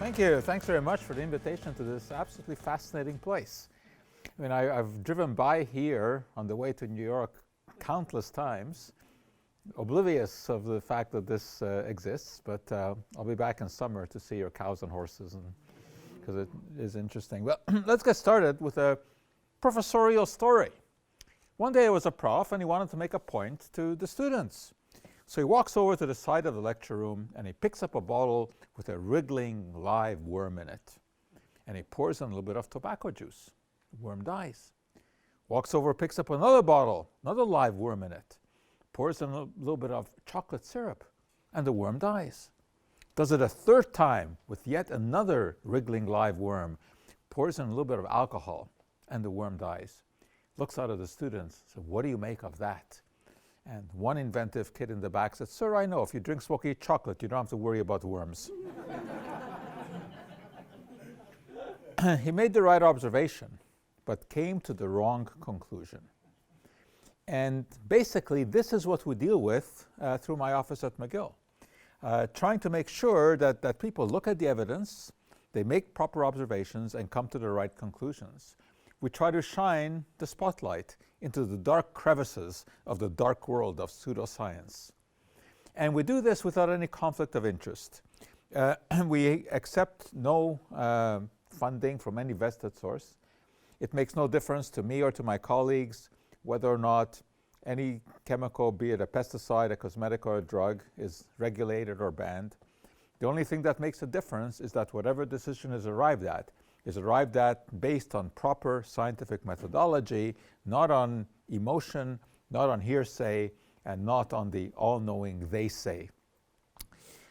Thank you. Thanks very much for the invitation to this absolutely fascinating place. I mean, I've driven by here on the way to New York countless times, oblivious of the fact that this exists, but I'll be back in summer to see your cows and horses, because it is interesting. Well, let's get started with a professorial story. One day I was a prof and he wanted to make a point to the students. So he walks over to the side of the lecture room and he picks up a bottle with a wriggling live worm in it. And he pours in a little bit of tobacco juice. The worm dies. Walks over, picks up another bottle, another live worm in it. Pours in a little bit of chocolate syrup and the worm dies. Does it a third time with yet another wriggling live worm. Pours in a little bit of alcohol and the worm dies. Looks out at the students, says, "What do you make of that?" And one inventive kid in the back said, "Sir, I know, if you drink smoky chocolate, you don't have to worry about worms." He made the right observation, but came to the wrong conclusion. And basically, this is what we deal with through my office at McGill. Trying to make sure that people look at the evidence, they make proper observations, and come to the right conclusions. We try to shine the spotlight into the dark crevices of the dark world of pseudoscience. And we do this without any conflict of interest. We accept no funding from any vested source. It makes no difference to me or to my colleagues whether or not any chemical, be it a pesticide, a cosmetic, or a drug, is regulated or banned. The only thing that makes a difference is that whatever decision is arrived at based on proper scientific methodology, not on emotion, not on hearsay, and not on the all-knowing they say.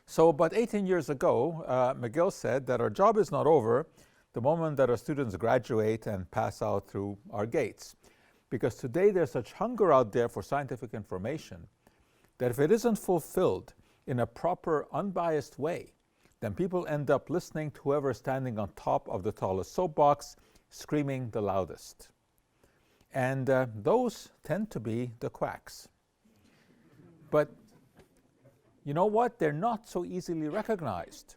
So about 18 years ago, McGill said that our job is not over the moment that our students graduate and pass out through our gates. Because today there's such hunger out there for scientific information that if it isn't fulfilled in a proper, unbiased way, then people end up listening to whoever is standing on top of the tallest soapbox, screaming the loudest. And those tend to be the quacks. But you know what? They're not so easily recognized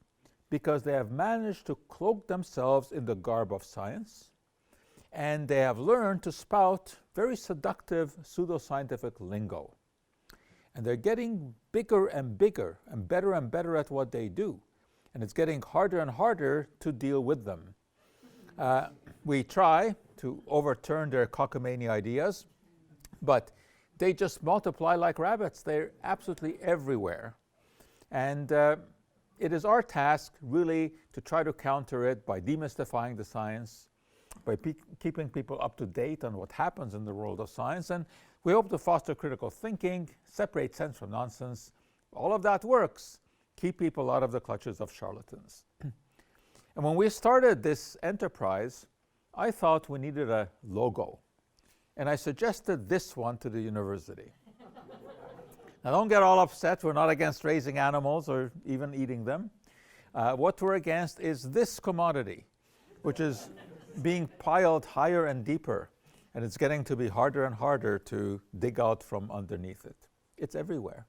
because they have managed to cloak themselves in the garb of science, and they have learned to spout very seductive pseudoscientific lingo. And they're getting bigger and bigger and better at what they do. And it's getting harder and harder to deal with them. We try to overturn their cockamamie ideas, but they just multiply like rabbits. They're absolutely everywhere. And it is our task really to try to counter it by demystifying the science, by keeping people up to date on what happens in the world of science. And we hope to foster critical thinking, separate sense from nonsense. All of that works. Keep people out of the clutches of charlatans. And when we started this enterprise, I thought we needed a logo. And I suggested this one to the university. Now don't get all upset, we're not against raising animals or even eating them. What we're against is this commodity, which is being piled higher and deeper, and it's getting to be harder and harder to dig out from underneath it. It's everywhere.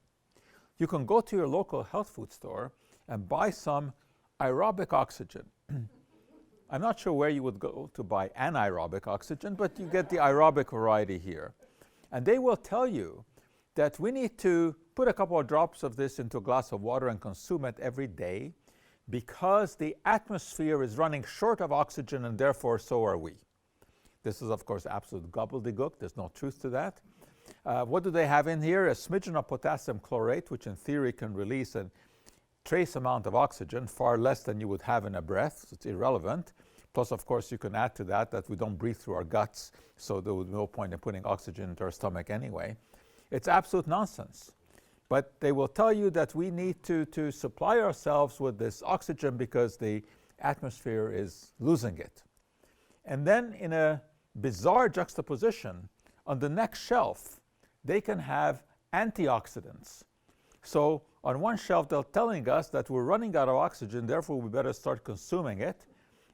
You can go to your local health food store and buy some aerobic oxygen. I'm not sure where you would go to buy anaerobic oxygen, but you get the aerobic variety here. And they will tell you that we need to put a couple of drops of this into a glass of water and consume it every day because the atmosphere is running short of oxygen and therefore so are we. This is, of course, absolute gobbledygook. There's no truth to that. What do they have in here? A smidgen of potassium chlorate, which in theory can release a trace amount of oxygen, far less than you would have in a breath, so it's irrelevant. Plus, of course, you can add to that we don't breathe through our guts, so there would be no point in putting oxygen into our stomach anyway. It's absolute nonsense. But they will tell you that we need to supply ourselves with this oxygen because the atmosphere is losing it. And then in a bizarre juxtaposition, on the next shelf, they can have antioxidants. So on one shelf, they're telling us that we're running out of oxygen, therefore we better start consuming it.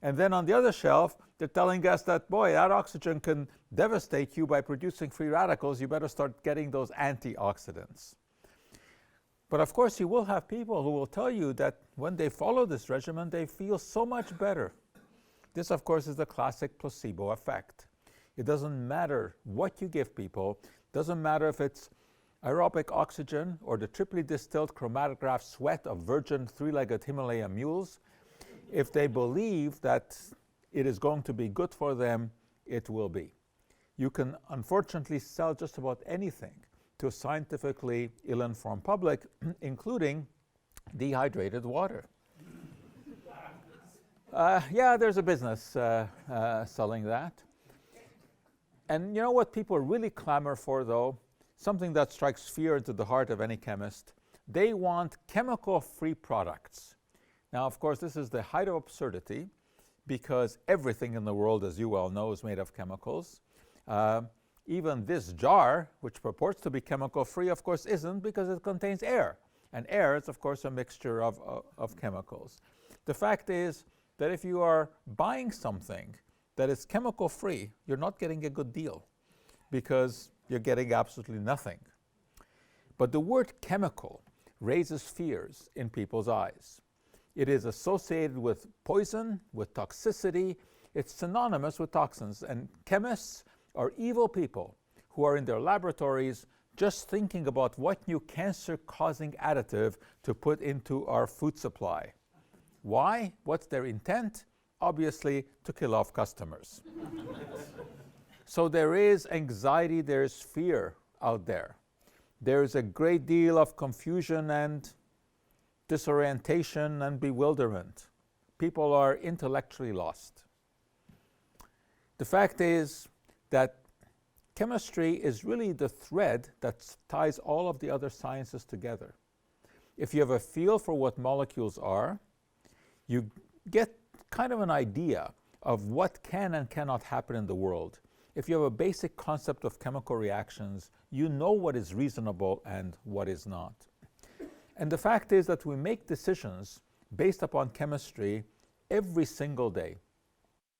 And then on the other shelf, they're telling us that, boy, that oxygen can devastate you by producing free radicals. You better start getting those antioxidants. But of course, you will have people who will tell you that when they follow this regimen, they feel so much better. This, of course, is the classic placebo effect. It doesn't matter what you give people. It doesn't matter if it's aerobic oxygen or the triply distilled chromatograph sweat of virgin three-legged Himalayan mules. If they believe that it is going to be good for them, it will be. You can unfortunately sell just about anything to a scientifically ill-informed public, including dehydrated water. Yeah, there's a business selling that. And you know what people really clamor for, though? Something that strikes fear into the heart of any chemist. They want chemical-free products. Now, of course, this is the height of absurdity, because everything in the world, as you well know, is made of chemicals. Even this jar, which purports to be chemical-free, of course isn't, because it contains air. And air is, of course, a mixture of chemicals. The fact is that if you are buying something that is chemical-free, you're not getting a good deal, because you're getting absolutely nothing. But the word chemical raises fears in people's eyes. It is associated with poison, with toxicity. It's synonymous with toxins. And chemists are evil people who are in their laboratories just thinking about what new cancer-causing additive to put into our food supply. Why? What's their intent? Obviously, to kill off customers. So there is anxiety, there is fear out there. There is a great deal of confusion and disorientation and bewilderment. People are intellectually lost. The fact is that chemistry is really the thread that ties all of the other sciences together. If you have a feel for what molecules are, you get kind of an idea of what can and cannot happen in the world. If you have a basic concept of chemical reactions, you know what is reasonable and what is not. And the fact is that we make decisions based upon chemistry every single day.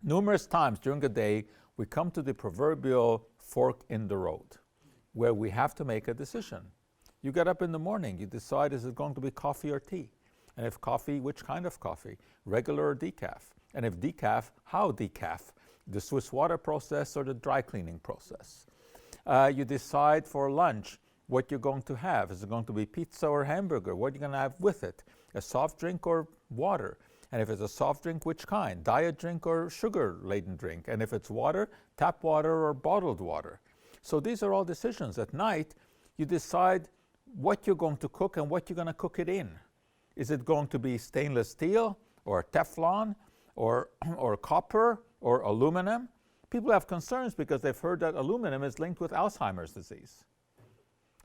Numerous times during the day, we come to the proverbial fork in the road, where we have to make a decision. You get up in the morning, you decide, is it going to be coffee or tea? And if coffee, which kind of coffee? Regular or decaf? And if decaf, how decaf? The Swiss water process or the dry cleaning process? You decide for lunch what you're going to have. Is it going to be pizza or hamburger? What are you going to have with it? A soft drink or water? And if it's a soft drink, which kind? Diet drink or sugar-laden drink? And if it's water, tap water or bottled water? So these are all decisions. At night, you decide what you're going to cook and what you're going to cook it in. Is it going to be stainless steel or Teflon or copper or aluminum? People have concerns because they've heard that aluminum is linked with Alzheimer's disease.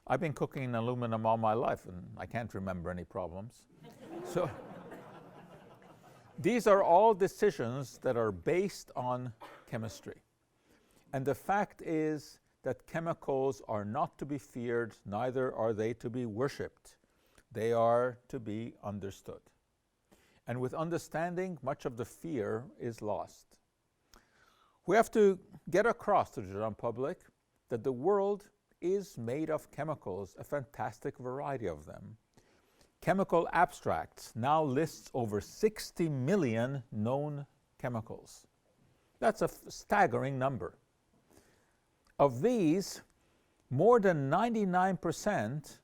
I've been cooking in aluminum all my life, and I can't remember any problems. So these are all decisions that are based on chemistry. And the fact is that chemicals are not to be feared, neither are they to be worshipped. They are to be understood. And with understanding, much of the fear is lost. We have to get across to the general public that the world is made of chemicals, a fantastic variety of them. Chemical Abstracts now lists over 60 million known chemicals. That's a staggering number. Of these, more than 99%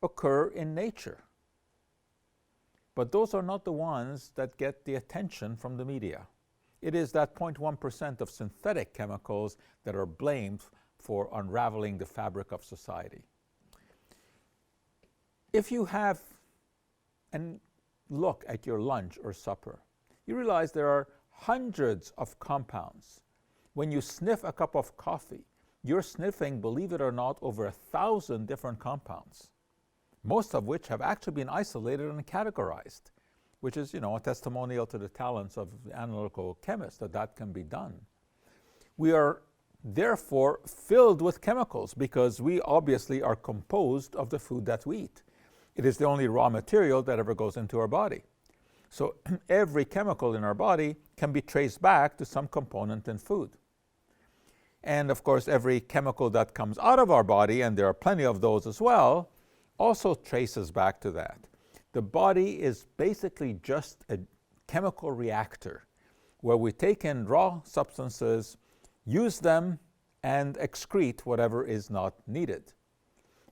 occur in nature. But those are not the ones that get the attention from the media. It is that 0.1% of synthetic chemicals that are blamed for unraveling the fabric of society. If you have and look at your lunch or supper, you realize there are hundreds of compounds. When you sniff a cup of coffee, you're sniffing, believe it or not, over 1,000 different compounds, most of which have actually been isolated and categorized, which is, a testimonial to the talents of the analytical chemist that can be done. We are therefore filled with chemicals because we obviously are composed of the food that we eat. It is the only raw material that ever goes into our body. So every chemical in our body can be traced back to some component in food. And of course, every chemical that comes out of our body, and there are plenty of those as well, also traces back to that. The body is basically just a chemical reactor where we take in raw substances, use them, and excrete whatever is not needed.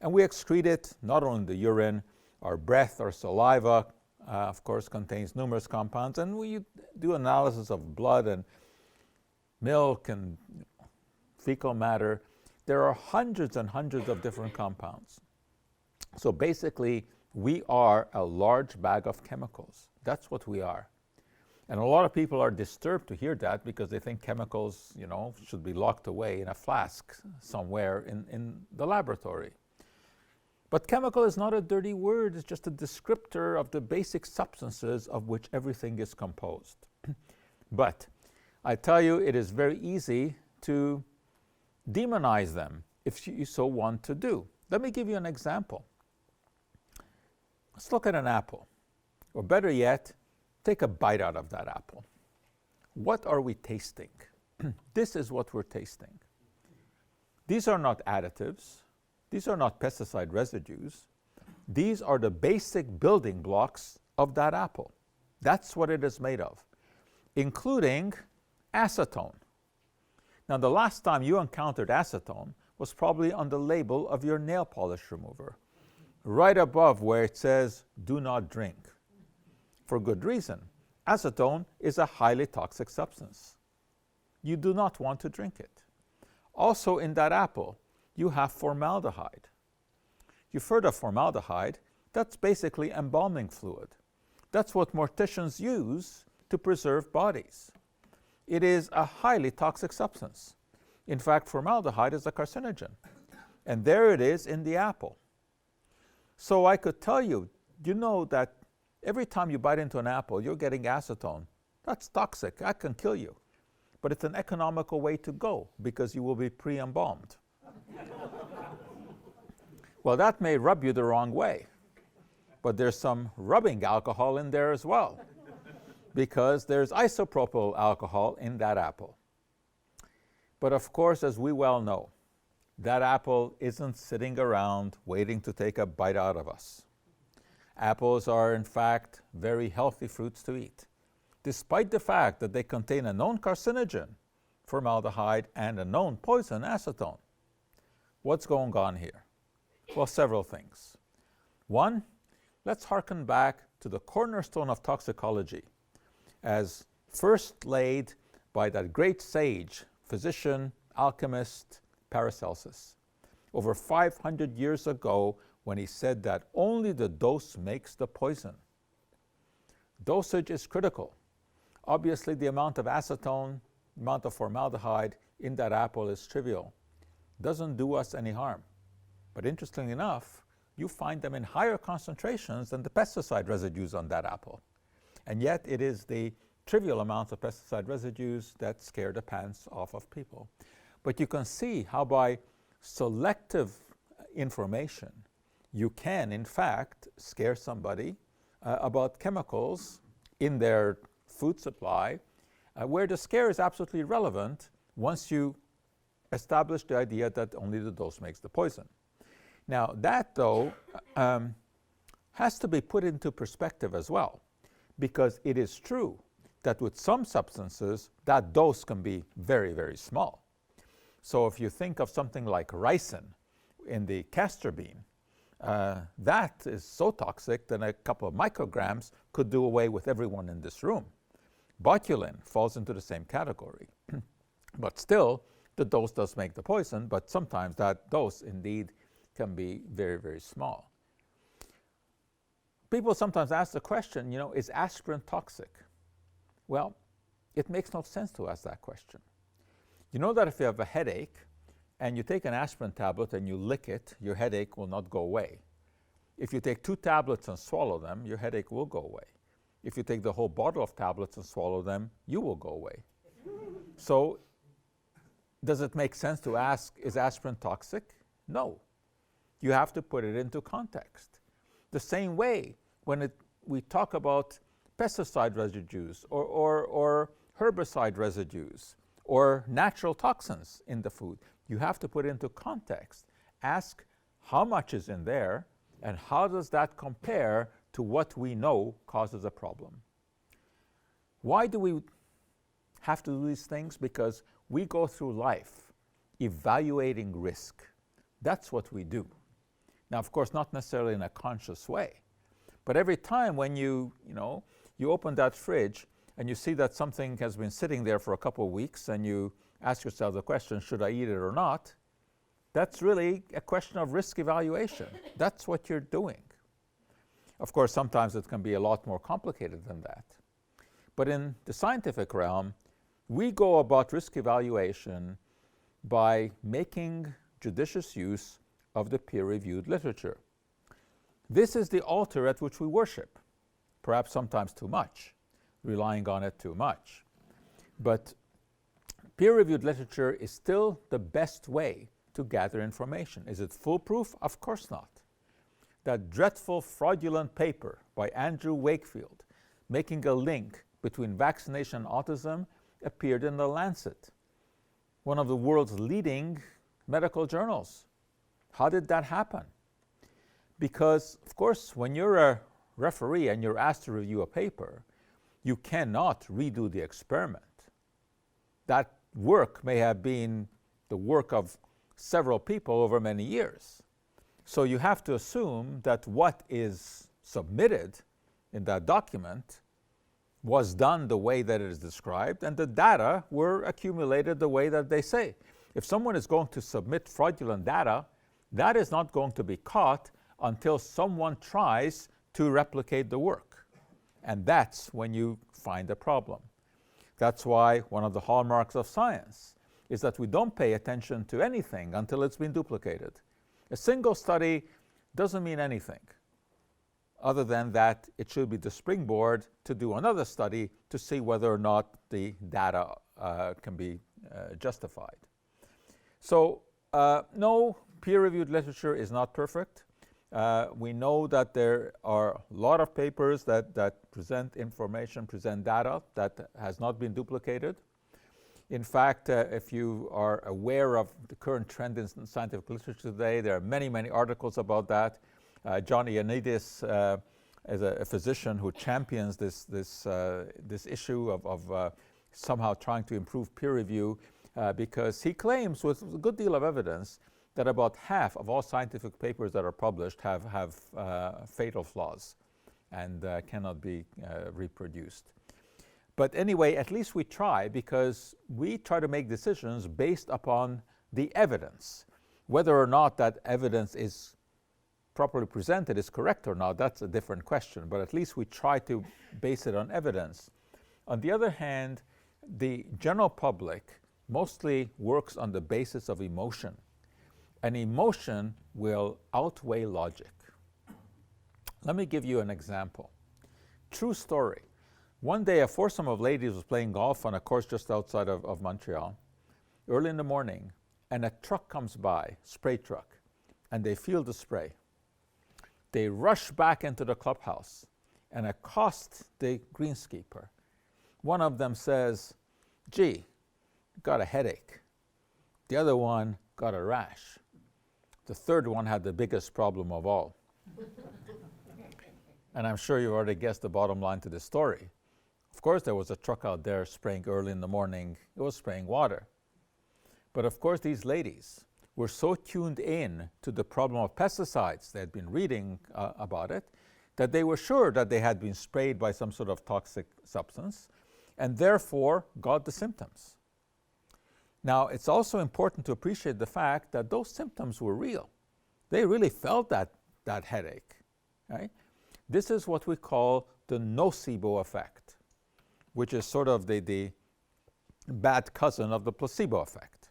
And we excrete it not only in the urine, our breath, our saliva, of course, contains numerous compounds, and we do analysis of blood and milk and fecal matter. There are hundreds and hundreds of different compounds. So basically, we are a large bag of chemicals. That's what we are. And a lot of people are disturbed to hear that because they think chemicals, should be locked away in a flask somewhere in the laboratory. But chemical is not a dirty word, it's just a descriptor of the basic substances of which everything is composed. But I tell you, it is very easy to demonize them if you so want to do. Let me give you an example. Let's look at an apple, or better yet, take a bite out of that apple. What are we tasting? This is what we're tasting. These are not additives. These are not pesticide residues. These are the basic building blocks of that apple. That's what it is made of, including acetone. Now, the last time you encountered acetone was probably on the label of your nail polish remover, right above where it says, "Do not drink." For good reason. Acetone is a highly toxic substance. You do not want to drink it. Also in that apple, you have formaldehyde. You've heard of formaldehyde. That's basically embalming fluid. That's what morticians use to preserve bodies. It is a highly toxic substance. In fact, formaldehyde is a carcinogen. And there it is in the apple. So I could tell you, that every time you bite into an apple, you're getting acetone. That's toxic. That can kill you. But it's an economical way to go because you will be pre-embalmed. Well, that may rub you the wrong way, but there's some rubbing alcohol in there as well because there's isopropyl alcohol in that apple. But of course, as we well know, that apple isn't sitting around waiting to take a bite out of us. Apples are, in fact, very healthy fruits to eat, despite the fact that they contain a known carcinogen, formaldehyde, and a known poison, acetone. What's going on here? Well, several things. One, let's hearken back to the cornerstone of toxicology, as first laid by that great sage, physician, alchemist, Paracelsus, over 500 years ago, when he said that only the dose makes the poison. Dosage is critical. Obviously, the amount of acetone, amount of formaldehyde in that apple is trivial. Doesn't do us any harm. But interestingly enough, you find them in higher concentrations than the pesticide residues on that apple. And yet it is the trivial amounts of pesticide residues that scare the pants off of people. But you can see how by selective information, you can, in fact, scare somebody about chemicals in their food supply, where the scare is absolutely irrelevant once you establish the idea that only the dose makes the poison. Now, that, though, has to be put into perspective as well, because it is true that with some substances, that dose can be very, very small. So if you think of something like ricin in the castor bean, that is so toxic that a couple of micrograms could do away with everyone in this room. Botulin falls into the same category. But still, the dose does make the poison, but sometimes that dose indeed can be very, very small. People sometimes ask the question, is aspirin toxic? Well, it makes no sense to ask that question. You know that if you have a headache and you take an aspirin tablet and you lick it, your headache will not go away. If you take 2 tablets and swallow them, your headache will go away. If you take the whole bottle of tablets and swallow them, you will go away. So, does it make sense to ask, is aspirin toxic? No. You have to put it into context. The same way when we talk about pesticide residues or herbicide residues or natural toxins in the food, you have to put it into context. Ask how much is in there And how does that compare to what we know causes a problem? Why do we have to do these things? Because we go through life evaluating risk. That's what we do. Now, of course, not necessarily in a conscious way, but every time when you open that fridge and you see that something has been sitting there for a couple of weeks and you ask yourself the question, should I eat it or not? That's really a question of risk evaluation. That's what you're doing. Of course, sometimes it can be a lot more complicated than that. But in the scientific realm, we go about risk evaluation by making judicious use of the peer-reviewed literature. This is the altar at which we worship, perhaps sometimes too much, relying on it too much. But peer-reviewed literature is still the best way to gather information. Is it foolproof? Of course not. That dreadful fraudulent paper by Andrew Wakefield making a link between vaccination and autism appeared in The Lancet, one of the world's leading medical journals. How did that happen? Because, of course, when you're a referee and you're asked to review a paper, you cannot redo the experiment. That work may have been the work of several people over many years. So you have to assume that what is submitted in that document was done the way that it is described, and the data were accumulated the way that they say. If someone is going to submit fraudulent data, that is not going to be caught until someone tries to replicate the work. And that's when you find a problem. That's why one of the hallmarks of science is that we don't pay attention to anything until it's been duplicated. A single study doesn't mean anything, other than that it should be the springboard to do another study to see whether or not the data can be justified. So no, peer-reviewed literature is not perfect. We know that there are a lot of papers that present information, present data that has not been duplicated. In fact, if you are aware of the current trend in scientific literature today, there are many, many articles about that. John Ioannidis is a physician who champions this issue of somehow trying to improve peer review because he claims with a good deal of evidence that about half of all scientific papers that are published have fatal flaws and cannot be reproduced. But anyway, at least we try, because we try to make decisions based upon the evidence. Whether or not that evidence is properly presented, is correct or not, that's a different question, but at least we try to base it on evidence. On the other hand, the general public mostly works on the basis of emotion, and emotion will outweigh logic. Let me give you an example. True story. One day a foursome of ladies was playing golf on a course just outside of Montreal, early in the morning, and a truck comes by, spray truck, and they feel the spray. They rush back into the clubhouse and accost the greenskeeper. One of them says, "Gee, got a headache." The other one got a rash. The third one had the biggest problem of all. And I'm sure you already guessed the bottom line to this story. Of course, there was a truck out there spraying early in the morning. It was spraying water. But of course, these ladies were so tuned in to the problem of pesticides, they had been reading about it, that they were sure that they had been sprayed by some sort of toxic substance, and therefore got the symptoms. Now, it's also important to appreciate the fact that those symptoms were real. They really felt that headache. Right? This is what we call the nocebo effect, which is sort of the bad cousin of the placebo effect.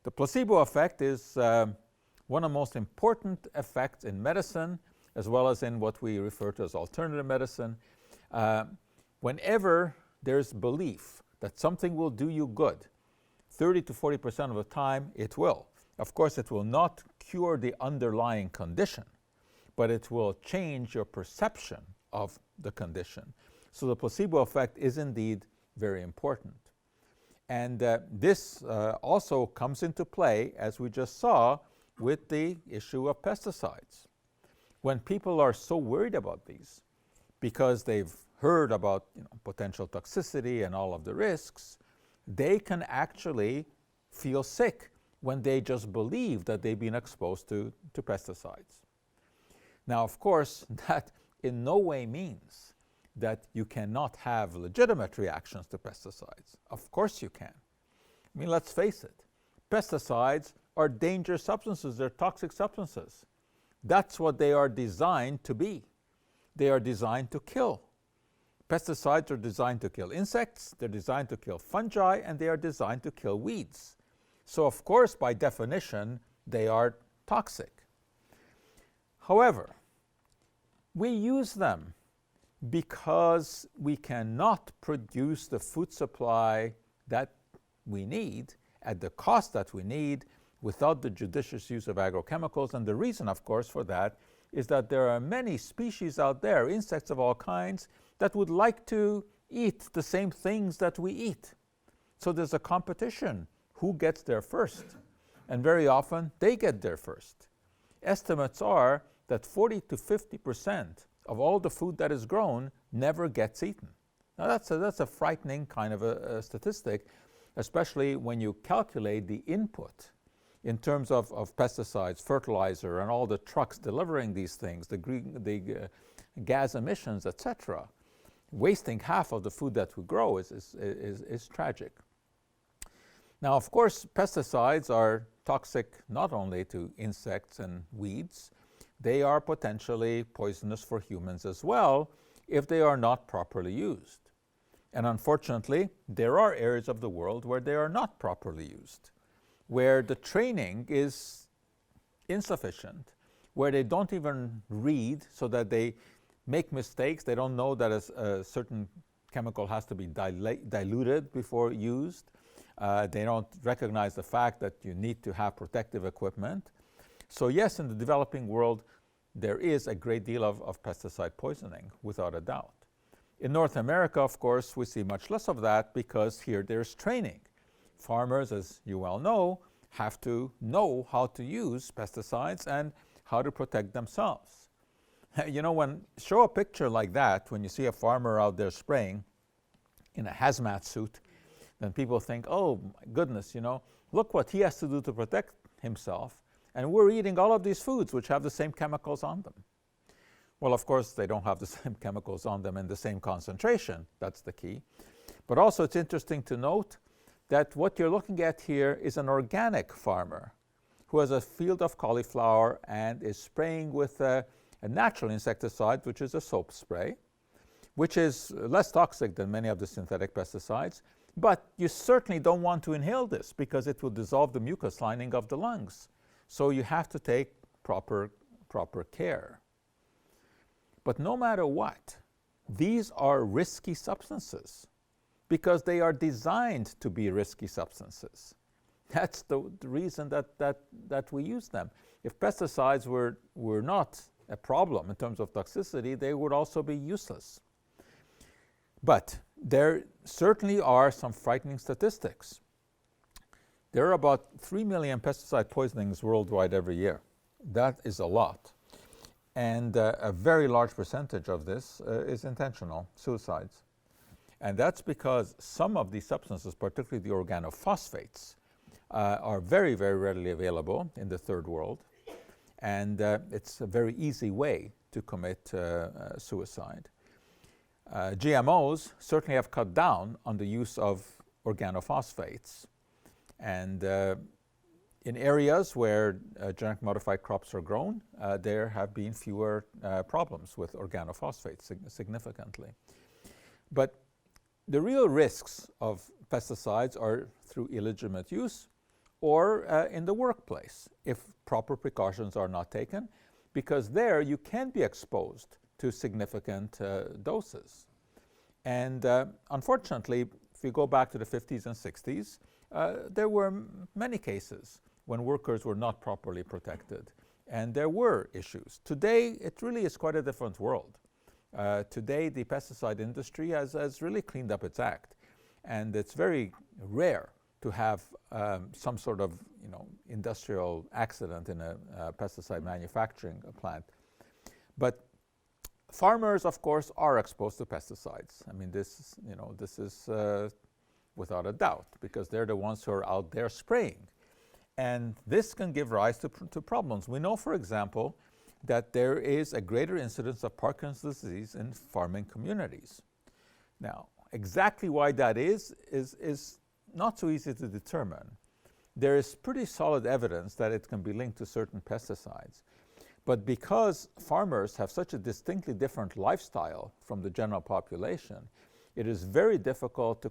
The placebo effect is one of the most important effects in medicine, as well as in what we refer to as alternative medicine. Whenever there's belief that something will do you good, 30 to 40% of the time it will. Of course, it will not cure the underlying condition, but it will change your perception of the condition. So the placebo effect is indeed very important. And this also comes into play, as we just saw, with the issue of pesticides. when people are so worried about these because they've heard about potential toxicity and all of the risks, they can actually feel sick when they just believe that they've been exposed to pesticides. Now, of course, that in no way means that you cannot have legitimate reactions to pesticides. Of course you can. I mean, let's face it. Pesticides are dangerous substances. They're toxic substances. That's what they are designed to be. They are designed to kill. Pesticides are designed to kill insects, they're designed to kill fungi, and they are designed to kill weeds. So, of course, by definition, they are toxic. However, we use them because we cannot produce the food supply that we need at the cost that we need without the judicious use of agrochemicals. And the reason, of course, for that is that there are many species out there, insects of all kinds, that would like to eat the same things that we eat. So there's a competition. Who gets there first? And very often, they get there first. Estimates are that 40 to 50% of all the food that is grown never gets eaten. Now that's a frightening kind of a statistic, especially when you calculate the input in terms of pesticides, fertilizer, and all the trucks delivering these things, the gas emissions, etc. Wasting half of the food that we grow is tragic. Now, of course, pesticides are toxic not only to insects and weeds, they are potentially poisonous for humans as well if they are not properly used. And unfortunately, there are areas of the world where they are not properly used, where the training is insufficient, where they don't even read so that they make mistakes. They don't know that a certain chemical has to be diluted before used. They don't recognize the fact that you need to have protective equipment. So yes, in the developing world, there is a great deal of pesticide poisoning, without a doubt. In North America, of course, we see much less of that because here there's training. Farmers, as you well know, have to know how to use pesticides and how to protect themselves. Show a picture like that when you see a farmer out there spraying in a hazmat suit, then people think, oh my goodness, look what he has to do to protect himself, and we're eating all of these foods which have the same chemicals on them. Well, of course, they don't have the same chemicals on them in the same concentration. That's the key. But also it's interesting to note that what you're looking at here is an organic farmer who has a field of cauliflower and is spraying with a natural insecticide, which is a soap spray, which is less toxic than many of the synthetic pesticides. But you certainly don't want to inhale this because it will dissolve the mucus lining of the lungs. So you have to take proper care. But no matter what, these are risky substances because they are designed to be risky substances. That's the reason that we use them. If pesticides were not a problem in terms of toxicity, they would also be useless. But there certainly are some frightening statistics. There are about 3 million pesticide poisonings worldwide every year. That is a lot. And a very large percentage of this is intentional, suicides. And that's because some of these substances, particularly the organophosphates, are very, very readily available in the third world. And it's a very easy way to commit suicide. GMOs certainly have cut down on the use of organophosphates. And in areas where genetic modified crops are grown, there have been fewer problems with organophosphates significantly. But the real risks of pesticides are through illegitimate use or in the workplace if proper precautions are not taken, because there you can be exposed to significant doses. And unfortunately, if you go back to the 50s and 60s, there were many cases when workers were not properly protected, and there were issues. Today, it really is quite a different world. Today, the pesticide industry has really cleaned up its act, and it's very rare to have some sort of industrial accident in a pesticide manufacturing plant. But farmers, of course, are exposed to pesticides. I mean, this is without a doubt, because they're the ones who are out there spraying. And this can give rise to problems. We know, for example, that there is a greater incidence of Parkinson's disease in farming communities. Now, exactly why that is not so easy to determine. There is pretty solid evidence that it can be linked to certain pesticides. But because farmers have such a distinctly different lifestyle from the general population, it is very difficult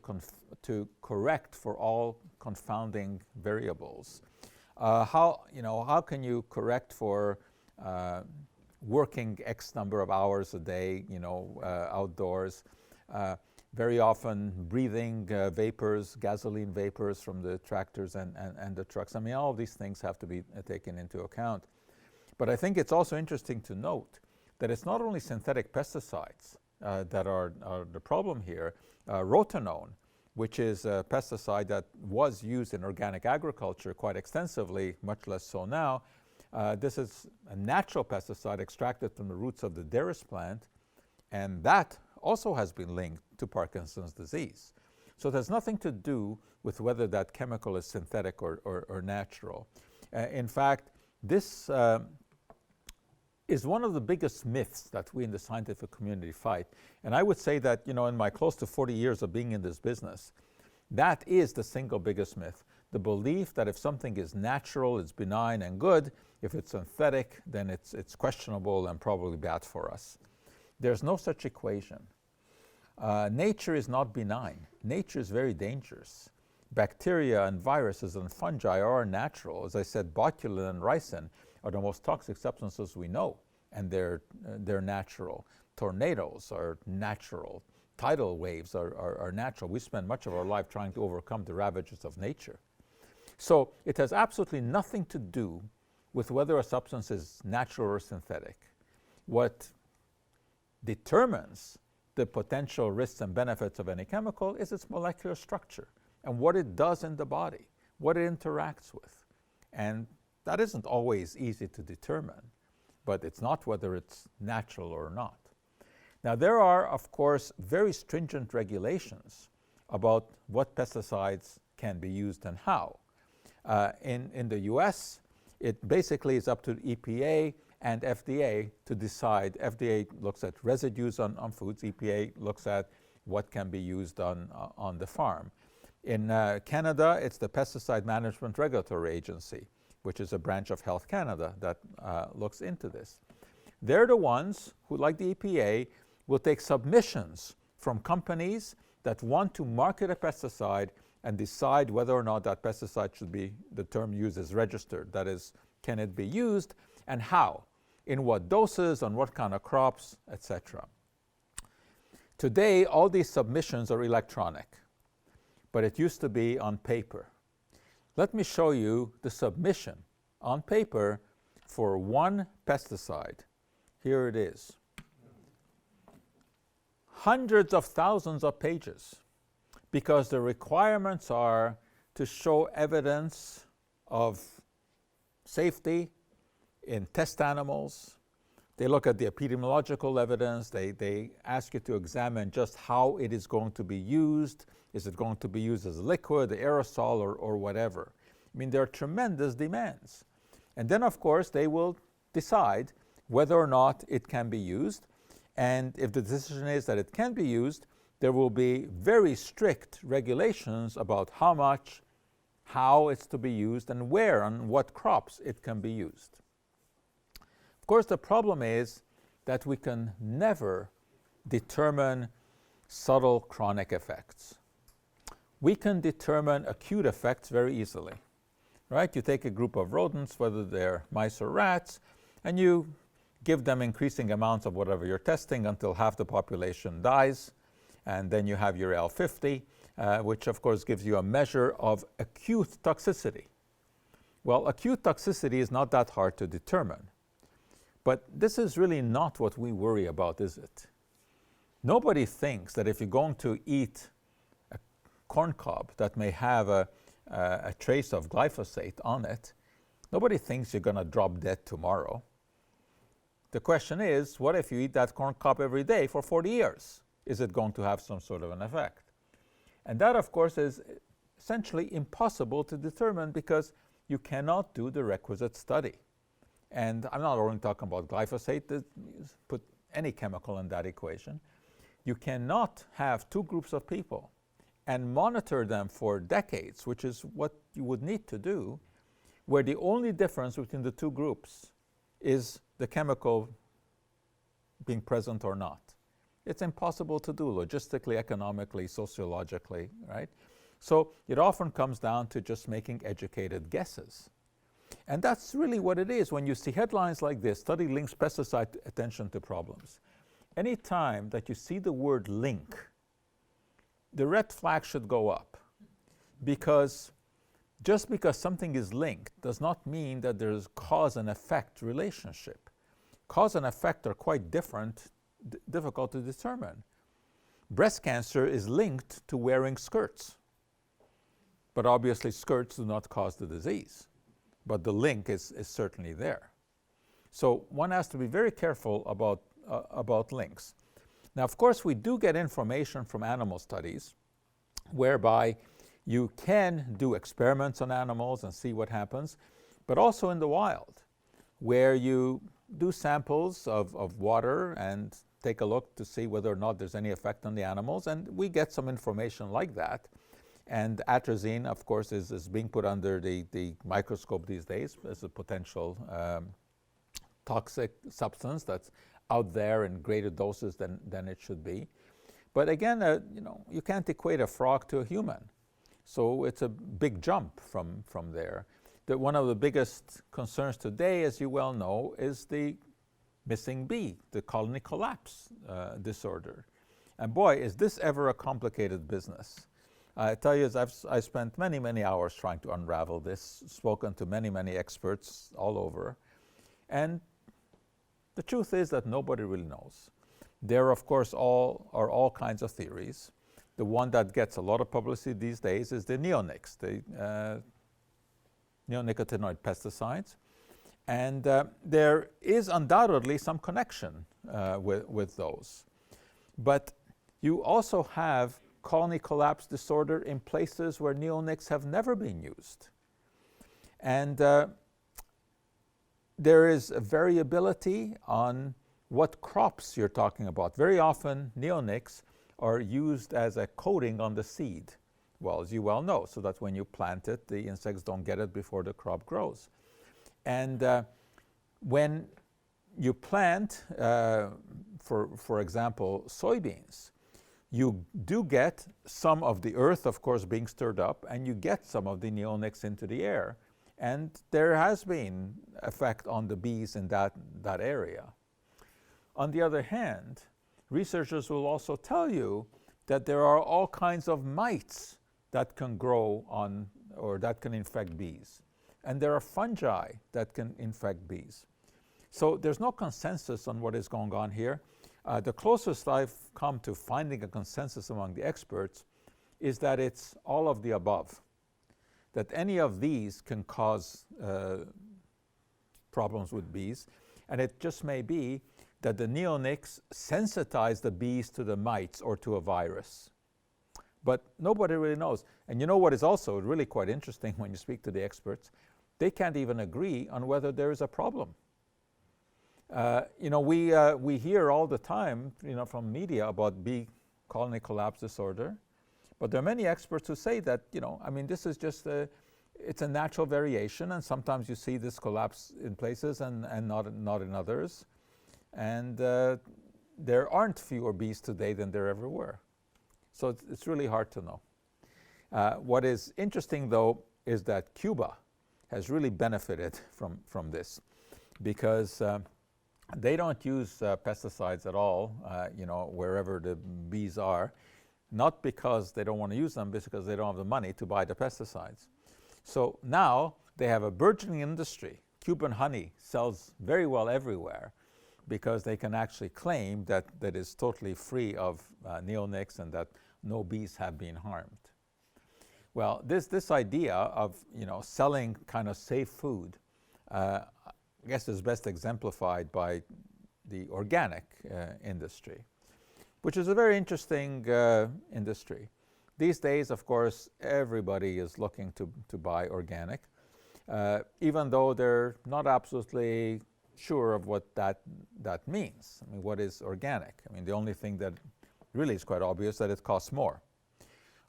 to correct for all confounding variables. How can you correct for working X number of hours a day, outdoors, very often breathing vapors, gasoline vapors from the tractors and the trucks? I mean, all of these things have to be taken into account. But I think it's also interesting to note that it's not only synthetic pesticides that are the problem here. Rotenone, which is a pesticide that was used in organic agriculture quite extensively, much less so now. This is a natural pesticide extracted from the roots of the Derris plant, and that also has been linked to Parkinson's disease. So it has nothing to do with whether that chemical is synthetic or natural. In fact, this is one of the biggest myths that we in the scientific community fight. And I would say that, in my close to 40 years of being in this business, that is the single biggest myth. The belief that if something is natural, it's benign and good. If it's synthetic, then it's questionable and probably bad for us. There's no such equation. Nature is not benign. Nature is very dangerous. Bacteria and viruses and fungi are natural. As I said, botulin and ricin are the most toxic substances we know, and they're natural. Tornadoes are natural. Tidal waves are natural. We spend much of our life trying to overcome the ravages of nature. So it has absolutely nothing to do with whether a substance is natural or synthetic. What determines the potential risks and benefits of any chemical is its molecular structure and what it does in the body, what it interacts with. And that isn't always easy to determine, but it's not whether it's natural or not. Now, there are, of course, very stringent regulations about what pesticides can be used and how. In the US, it basically is up to the EPA and FDA to decide. FDA looks at residues on foods. EPA looks at what can be used on the farm. In Canada, it's the Pesticide Management Regulatory Agency, which is a branch of Health Canada that looks into this. They're the ones who, like the EPA, will take submissions from companies that want to market a pesticide and decide whether or not that pesticide should be, the term used is registered. That is, can it be used and how, in what doses, on what kind of crops, etc. Today, all these submissions are electronic, but it used to be on paper. Let me show you the submission on paper for one pesticide. Here it is. Hundreds of thousands of pages, because the requirements are to show evidence of safety in test animals. They look at the epidemiological evidence. They ask you to examine just how it is going to be used. Is it going to be used as a liquid, aerosol, or whatever? I mean, there are tremendous demands. And then, of course, they will decide whether or not it can be used. And if the decision is that it can be used, there will be very strict regulations about how much, how it's to be used, and where, on what crops it can be used. Of course, the problem is that we can never determine subtle chronic effects. We can determine acute effects very easily, right? You take a group of rodents, whether they're mice or rats, and you give them increasing amounts of whatever you're testing until half the population dies, and then you have your L50, which of course gives you a measure of acute toxicity. Well, acute toxicity is not that hard to determine, but this is really not what we worry about, is it? Nobody thinks that if you're going to eat a corn cob that may have a trace of glyphosate on it, nobody thinks you're going to drop dead tomorrow. The question is, what if you eat that corn cob every day for 40 years? Is it going to have some sort of an effect? And that, of course, is essentially impossible to determine because you cannot do the requisite study. And I'm not only talking about glyphosate, put any chemical in that equation. You cannot have two groups of people and monitor them for decades, which is what you would need to do, where the only difference between the two groups is the chemical being present or not. It's impossible to do logistically, economically, sociologically, right? So it often comes down to just making educated guesses. And that's really what it is when you see headlines like this: study links pesticide attention to problems. Any time that you see the word link, the red flag should go up, because just because something is linked does not mean that there's cause and effect relationship. Cause and effect are quite different, difficult to determine. Breast cancer is linked to wearing skirts, but obviously skirts do not cause the disease, but the link is certainly there. So one has to be very careful about links. Now, of course, we do get information from animal studies whereby you can do experiments on animals and see what happens, but also in the wild, where you do samples of water and take a look to see whether or not there's any effect on the animals, and we get some information like that. And atrazine, of course, is being put under the microscope these days as a potential toxic substance that's out there in greater doses than it should be. But again, you can't equate a frog to a human. So it's a big jump from there. One of the biggest concerns today, as you well know, is the missing bee, the colony collapse disorder. And boy, is this ever a complicated business. I tell you, I spent many, many hours trying to unravel this, spoken to many, many experts all over. And the truth is that nobody really knows. There, of course, are all kinds of theories. The one that gets a lot of publicity these days is the neonics, the Neonicotinoid Pesticides. And there is undoubtedly some connection with those. But you also have colony collapse disorder in places where neonics have never been used. And there is a variability on what crops you're talking about. Very often, neonics are used as a coating on the seed, well, as you well know, so that when you plant it, the insects don't get it before the crop grows. And when you plant, for example, soybeans, you do get some of the earth, of course, being stirred up, and you get some of the neonics into the air. And there has been effect on the bees in that area. On the other hand, researchers will also tell you that there are all kinds of mites that can grow on or that can infect bees. And there are fungi that can infect bees. So there's no consensus on what is going on here. The closest I've come to finding a consensus among the experts is that it's all of the above. That any of these can cause problems with bees. And it just may be that the neonics sensitize the bees to the mites or to a virus. But nobody really knows. And you know what is also really quite interesting when you speak to the experts? They can't even agree on whether there is a problem. We hear all the time, from media about bee colony collapse disorder. But there are many experts who say that, this is just it's a natural variation, and sometimes you see this collapse in places and not in others. And there aren't fewer bees today than there ever were. So it's really hard to know. What is interesting, though, is that Cuba has really benefited from this, because they don't use pesticides at all, wherever the bees are. Not because they don't want to use them, but because they don't have the money to buy the pesticides. So now they have a burgeoning industry. Cuban honey sells very well everywhere because they can actually claim that it's totally free of neonics and that no bees have been harmed. Well, this idea of selling kind of safe food, I guess is best exemplified by the organic industry, which is a very interesting industry. These days, of course, everybody is looking to buy organic, even though they're not absolutely sure of what that means. I mean, what is organic? I mean, the only thing that really is quite obvious is that it costs more.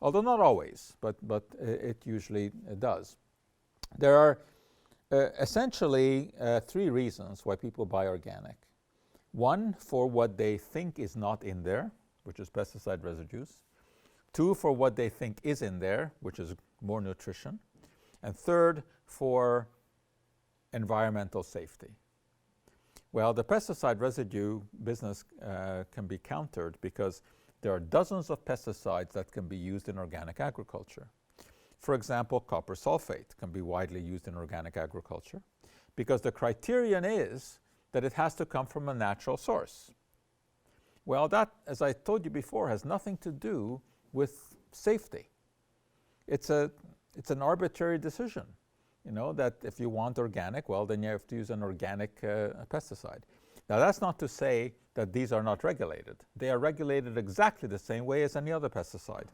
Although not always, but it usually does. There are essentially 3 reasons why people buy organic. 1, for what they think is not in there, which is pesticide residues. 2, for what they think is in there, which is more nutrition. And 3rd, for environmental safety. Well, the pesticide residue business can be countered because there are dozens of pesticides that can be used in organic agriculture. For example, copper sulfate can be widely used in organic agriculture because the criterion is that it has to come from a natural source. Well, that, as I told you before, has nothing to do with safety. It's an arbitrary decision, you know, that if you want organic, well, then you have to use an organic pesticide. Now, that's not to say that these are not regulated. They are regulated exactly the same way as any other pesticide.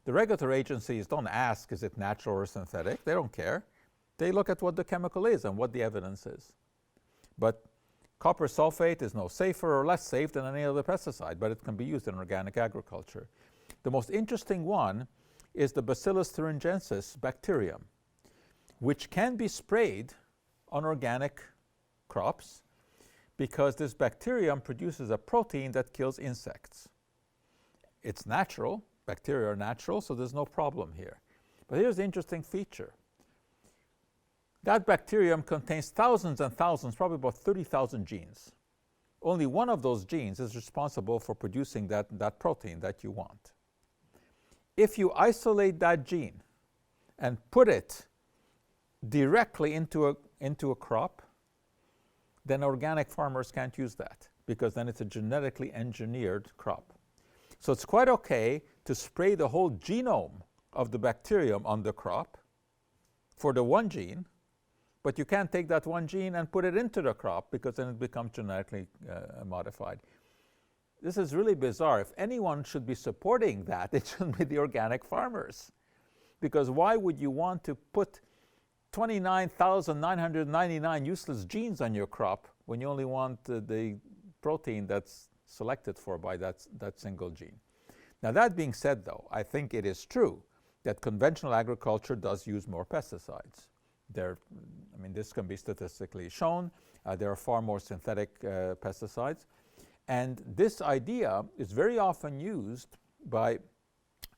The regulatory agencies don't ask, is it natural or synthetic? They don't care. They look at what the chemical is and what the evidence is. But copper sulfate is no safer or less safe than any other pesticide, but it can be used in organic agriculture. The most interesting one is the Bacillus thuringiensis bacterium, which can be sprayed on organic crops because this bacterium produces a protein that kills insects. It's natural, bacteria are natural, so there's no problem here. But here's the interesting feature. That bacterium contains thousands and thousands, probably about 30,000 genes. Only one of those genes is responsible for producing that protein that you want. If you isolate that gene and put it directly into a crop, then organic farmers can't use that because then it's a genetically engineered crop. So it's quite okay to spray the whole genome of the bacterium on the crop for the one gene, but you can't take that one gene and put it into the crop because then it becomes genetically modified. This is really bizarre. If anyone should be supporting that, it should be the organic farmers. Because why would you want to put 29,999 useless genes on your crop when you only want the protein that's selected for by that single gene? Now, that being said, though, I think it is true that conventional agriculture does use more pesticides. This can be statistically shown. There are far more synthetic pesticides. And this idea is very often used by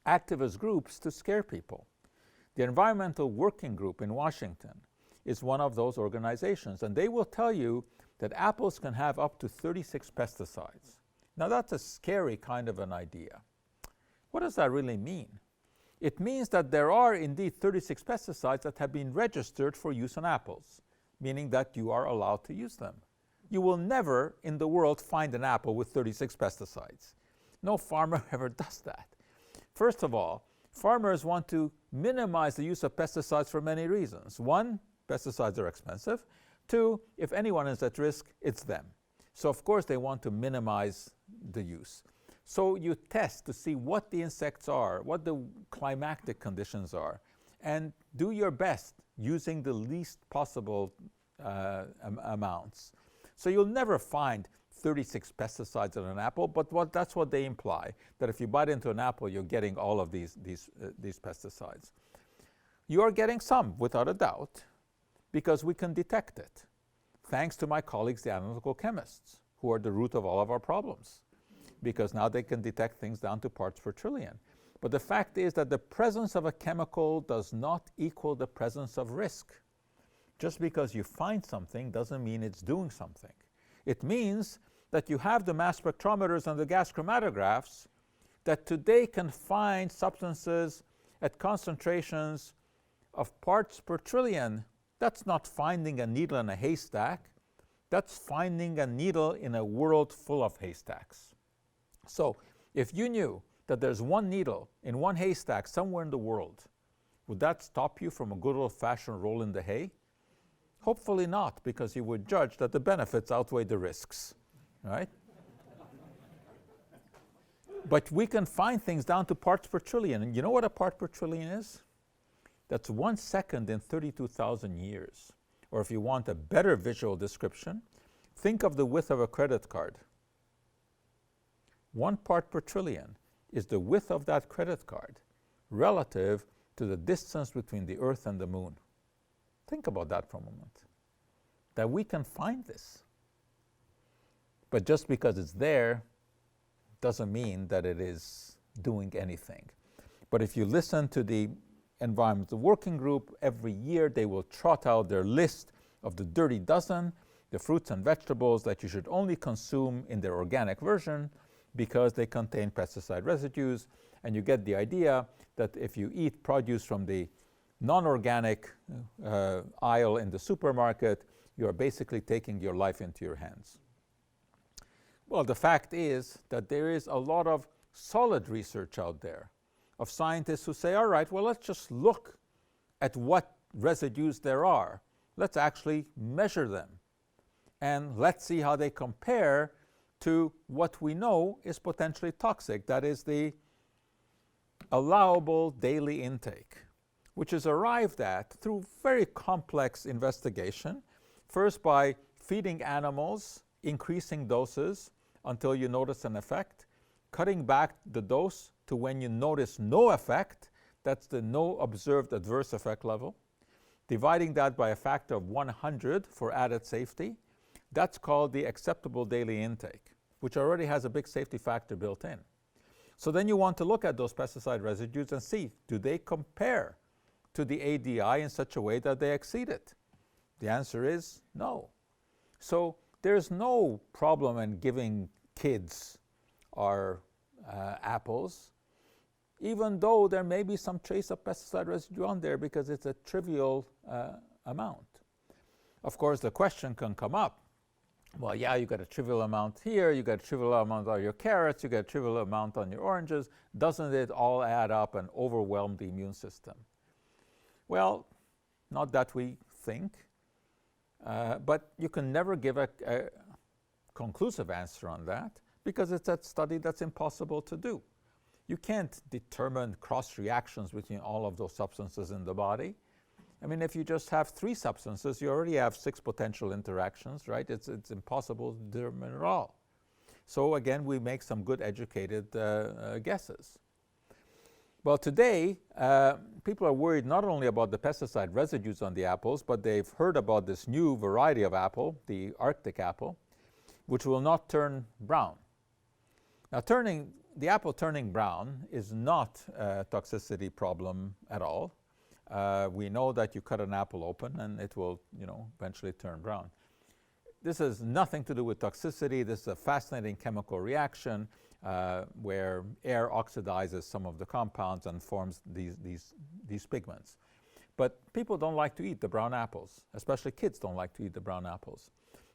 activist groups to scare people. The Environmental Working Group in Washington is one of those organizations, and they will tell you that apples can have up to 36 pesticides. Now, that's a scary kind of an idea. What does that really mean? It means that there are indeed 36 pesticides that have been registered for use on apples, meaning that you are allowed to use them. You will never in the world find an apple with 36 pesticides. No farmer ever does that. First of all, farmers want to minimize the use of pesticides for many reasons. 1, pesticides are expensive. 2, if anyone is at risk, it's them. So of course they want to minimize the use. So you test to see what the insects are, what the climatic conditions are, and do your best using the least possible amounts. So you'll never find 36 pesticides in an apple, but that's what they imply, that if you bite into an apple, you're getting all of these pesticides. You are getting some, without a doubt, because we can detect it, thanks to my colleagues, the analytical chemists, who are the root of all of our problems, because now they can detect things down to parts per trillion. But the fact is that the presence of a chemical does not equal the presence of risk. Just because you find something doesn't mean it's doing something. It means that you have the mass spectrometers and the gas chromatographs that today can find substances at concentrations of parts per trillion. That's not finding a needle in a haystack. That's finding a needle in a world full of haystacks. So if you knew that there's one needle in one haystack somewhere in the world, would that stop you from a good old-fashioned roll in the hay? Hopefully not, because you would judge that the benefits outweigh the risks. right? But we can find things down to parts per trillion. And you know what a part per trillion is? That's 1 second in 32,000 years. Or if you want a better visual description, think of the width of a credit card. 1 part per trillion is the width of that credit card relative to the distance between the Earth and the Moon. Think about that for a moment. That we can find this. But just because it's there doesn't mean that it is doing anything. But if you listen to the Environmental Working Group, every year they will trot out their list of the dirty dozen, the fruits and vegetables that you should only consume in their organic version because they contain pesticide residues. And you get the idea that if you eat produce from the non-organic aisle in the supermarket, you are basically taking your life into your hands. Well, the fact is that there is a lot of solid research out there of scientists who say, all right, well, let's just look at what residues there are. Let's actually measure them. And let's see how they compare to what we know is potentially toxic. That is the allowable daily intake, which is arrived at through very complex investigation, first by feeding animals increasing doses until you notice an effect, cutting back the dose to when you notice no effect, that's the no observed adverse effect level, dividing that by a factor of 100 for added safety. That's called the acceptable daily intake, which already has a big safety factor built in. So then you want to look at those pesticide residues and see, do they compare to the ADI in such a way that they exceed it? The answer is no. So there's no problem in giving kids our apples, even though there may be some trace of pesticide residue on there because it's a trivial amount. Of course, the question can come up, well, yeah, you got a trivial amount here, you got a trivial amount on your carrots, you got a trivial amount on your oranges. Doesn't it all add up and overwhelm the immune system? Well, not that we think, but you can never give a conclusive answer on that because it's a study that's impossible to do. You can't determine cross reactions between all of those substances in the body. I mean, if you just have 3 substances, you already have 6 potential interactions, right? It's impossible to determine it all. So again, we make some good educated guesses. Well, today, people are worried not only about the pesticide residues on the apples, but they've heard about this new variety of apple, the Arctic apple, which will not turn brown. Now, the apple turning brown is not a toxicity problem at all. We know that you cut an apple open and it will, eventually turn brown. This has nothing to do with toxicity. This is a fascinating chemical reaction where air oxidizes some of the compounds and forms these pigments. But people don't like to eat the brown apples, especially kids don't like to eat the brown apples.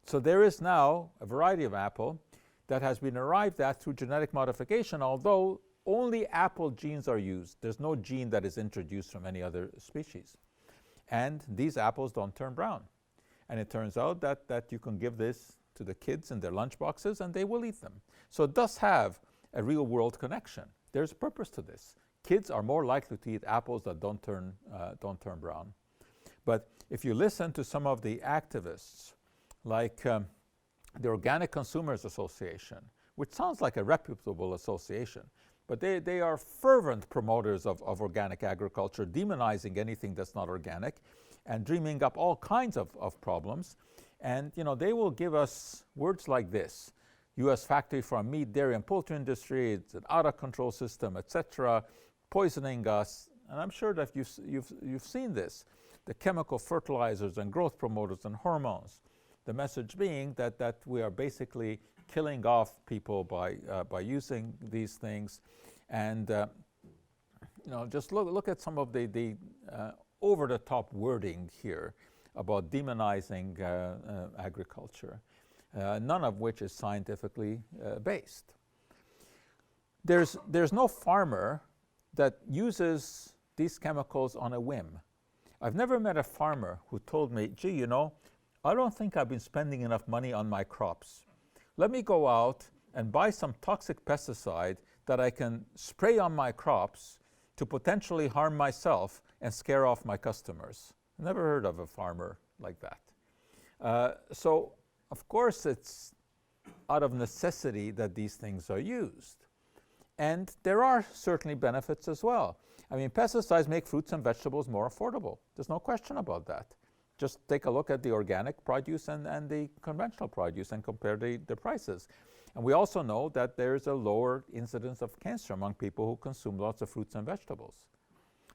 So there is now a variety of apple that has been arrived at through genetic modification, although only apple genes are used. There's no gene that is introduced from any other species. And these apples don't turn brown. And it turns out that you can give this to the kids in their lunch boxes and they will eat them. So it does have a real world connection. There's a purpose to this. Kids are more likely to eat apples that don't turn brown. But if you listen to some of the activists, like the Organic Consumers Association, which sounds like a reputable association, but they are fervent promoters of organic agriculture, demonizing anything that's not organic and dreaming up all kinds of problems. And they will give us words like this: U.S. factory farm meat, dairy and poultry industry, it's an out-of-control system, etc., poisoning us. And I'm sure that you've seen this, the chemical fertilizers and growth promoters and hormones. The message being that we are basically killing off people by using these things. And just look at some of the over-the-top wording here about demonizing agriculture, none of which is scientifically based. There's no farmer that uses these chemicals on a whim. I've never met a farmer who told me, gee, I don't think I've been spending enough money on my crops. let me go out and buy some toxic pesticide that I can spray on my crops to potentially harm myself and scare off my customers. I never heard of a farmer like that. So, of course, it's out of necessity that these things are used. And there are certainly benefits as well. I mean, pesticides make fruits and vegetables more affordable. There's no question about that. Just take a look at the organic produce and the conventional produce and compare the prices. And we also know that there's a lower incidence of cancer among people who consume lots of fruits and vegetables.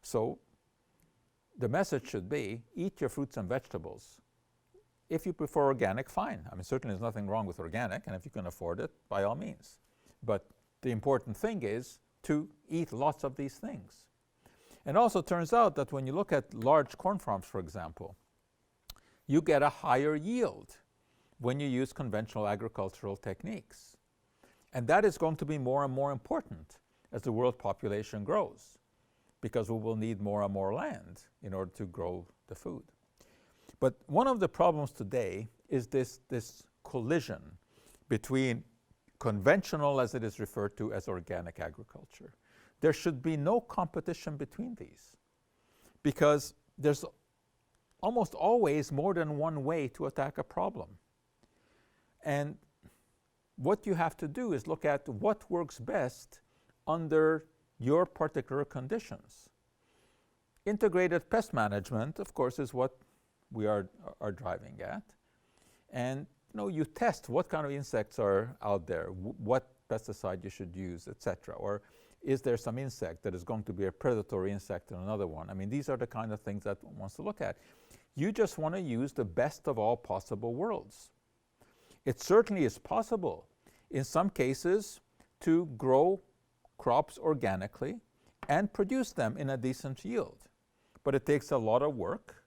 So the message should be, eat your fruits and vegetables. If you prefer organic, fine. I mean, certainly there's nothing wrong with organic, and if you can afford it, by all means. But the important thing is to eat lots of these things. And also turns out that when you look at large corn farms, for example, you get a higher yield when you use conventional agricultural techniques. And that is going to be more and more important as the world population grows, because we will need more and more land in order to grow the food. But one of the problems today is this collision between conventional, as it is referred to, as organic agriculture. There should be no competition between these, because there's almost always more than one way to attack a problem. And what you have to do is look at what works best under your particular conditions. Integrated pest management, of course, is what we are driving at. And you test what kind of insects are out there, what pesticide you should use, etc. Or is there some insect that is going to be a predatory insect in another one? I mean, these are the kind of things that one wants to look at. You just want to use the best of all possible worlds. It certainly is possible, in some cases, to grow crops organically and produce them in a decent yield. But it takes a lot of work,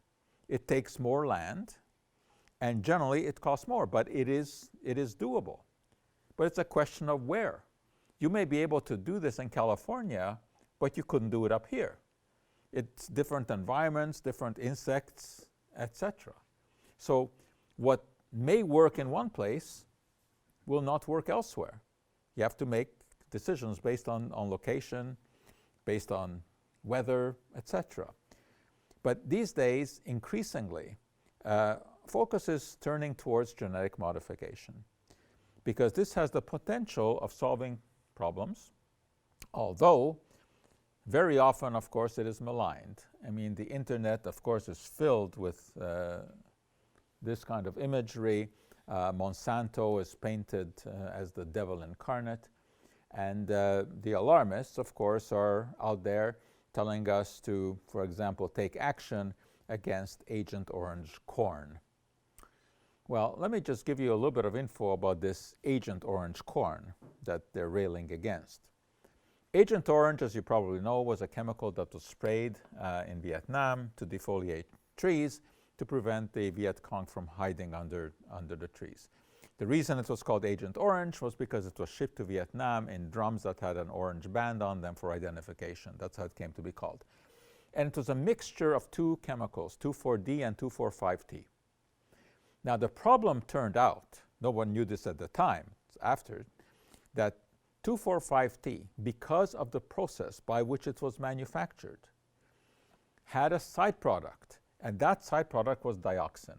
it takes more land, and generally it costs more, but it is doable. But it's a question of where. You may be able to do this in California, but you couldn't do it up here. It's different environments, different insects, etc. So what may work in one place will not work elsewhere. You have to make decisions based on location, based on weather, etc. But these days, increasingly, focus is turning towards genetic modification, because this has the potential of solving problems, although very often, of course, it is maligned. I mean, the internet, of course, is filled with this kind of imagery. Monsanto is painted as the devil incarnate. And the alarmists, of course, are out there telling us to, for example, take action against Agent Orange corn. Well, let me just give you a little bit of info about this Agent Orange corn that they're railing against. Agent Orange, as you probably know, was a chemical that was sprayed in Vietnam to defoliate trees to prevent the Viet Cong from hiding under the trees. The reason it was called Agent Orange was because it was shipped to Vietnam in drums that had an orange band on them for identification. That's how it came to be called. And it was a mixture of two chemicals, 2,4-D and 2,4,5-T. Now the problem turned out, no one knew this at the time, it's after, that 2,4,5-T, because of the process by which it was manufactured, had a side product, and that side product was dioxin.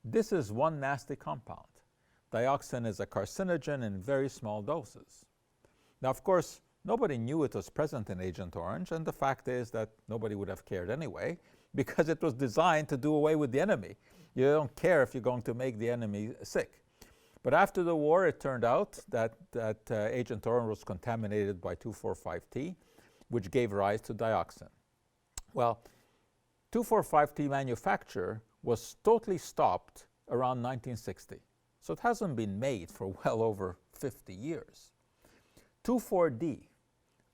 This is one nasty compound. Dioxin is a carcinogen in very small doses. Now, of course, nobody knew it was present in Agent Orange, and the fact is that nobody would have cared anyway, because it was designed to do away with the enemy. You don't care if you're going to make the enemy sick. But after the war, it turned out that Agent Orange was contaminated by 2,4,5-T, which gave rise to dioxin. Well, 2,4,5-T manufacture was totally stopped around 1960. So it hasn't been made for well over 50 years. 2,4-D,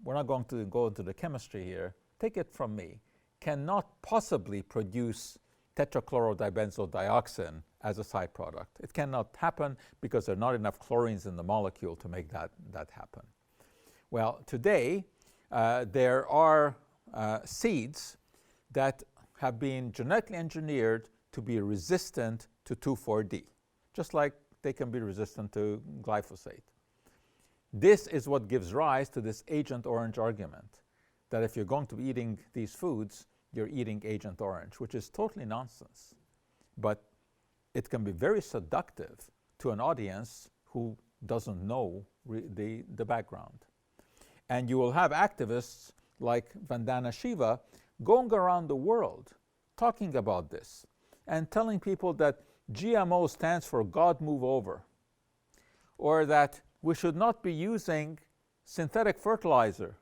we're not going to go into the chemistry here, take it from me, cannot possibly produce tetrachlorodibenzyl dioxin as a side product. It cannot happen because there are not enough chlorines in the molecule to make that happen. Well, today there are seeds that have been genetically engineered to be resistant to 2,4-D, just like they can be resistant to glyphosate. This is what gives rise to this Agent Orange argument, that if you're going to be eating these foods, you're eating Agent Orange, which is totally nonsense. But it can be very seductive to an audience who doesn't know the background. And you will have activists like Vandana Shiva going around the world talking about this and telling people that GMO stands for God move over, or that we should not be using synthetic fertilizer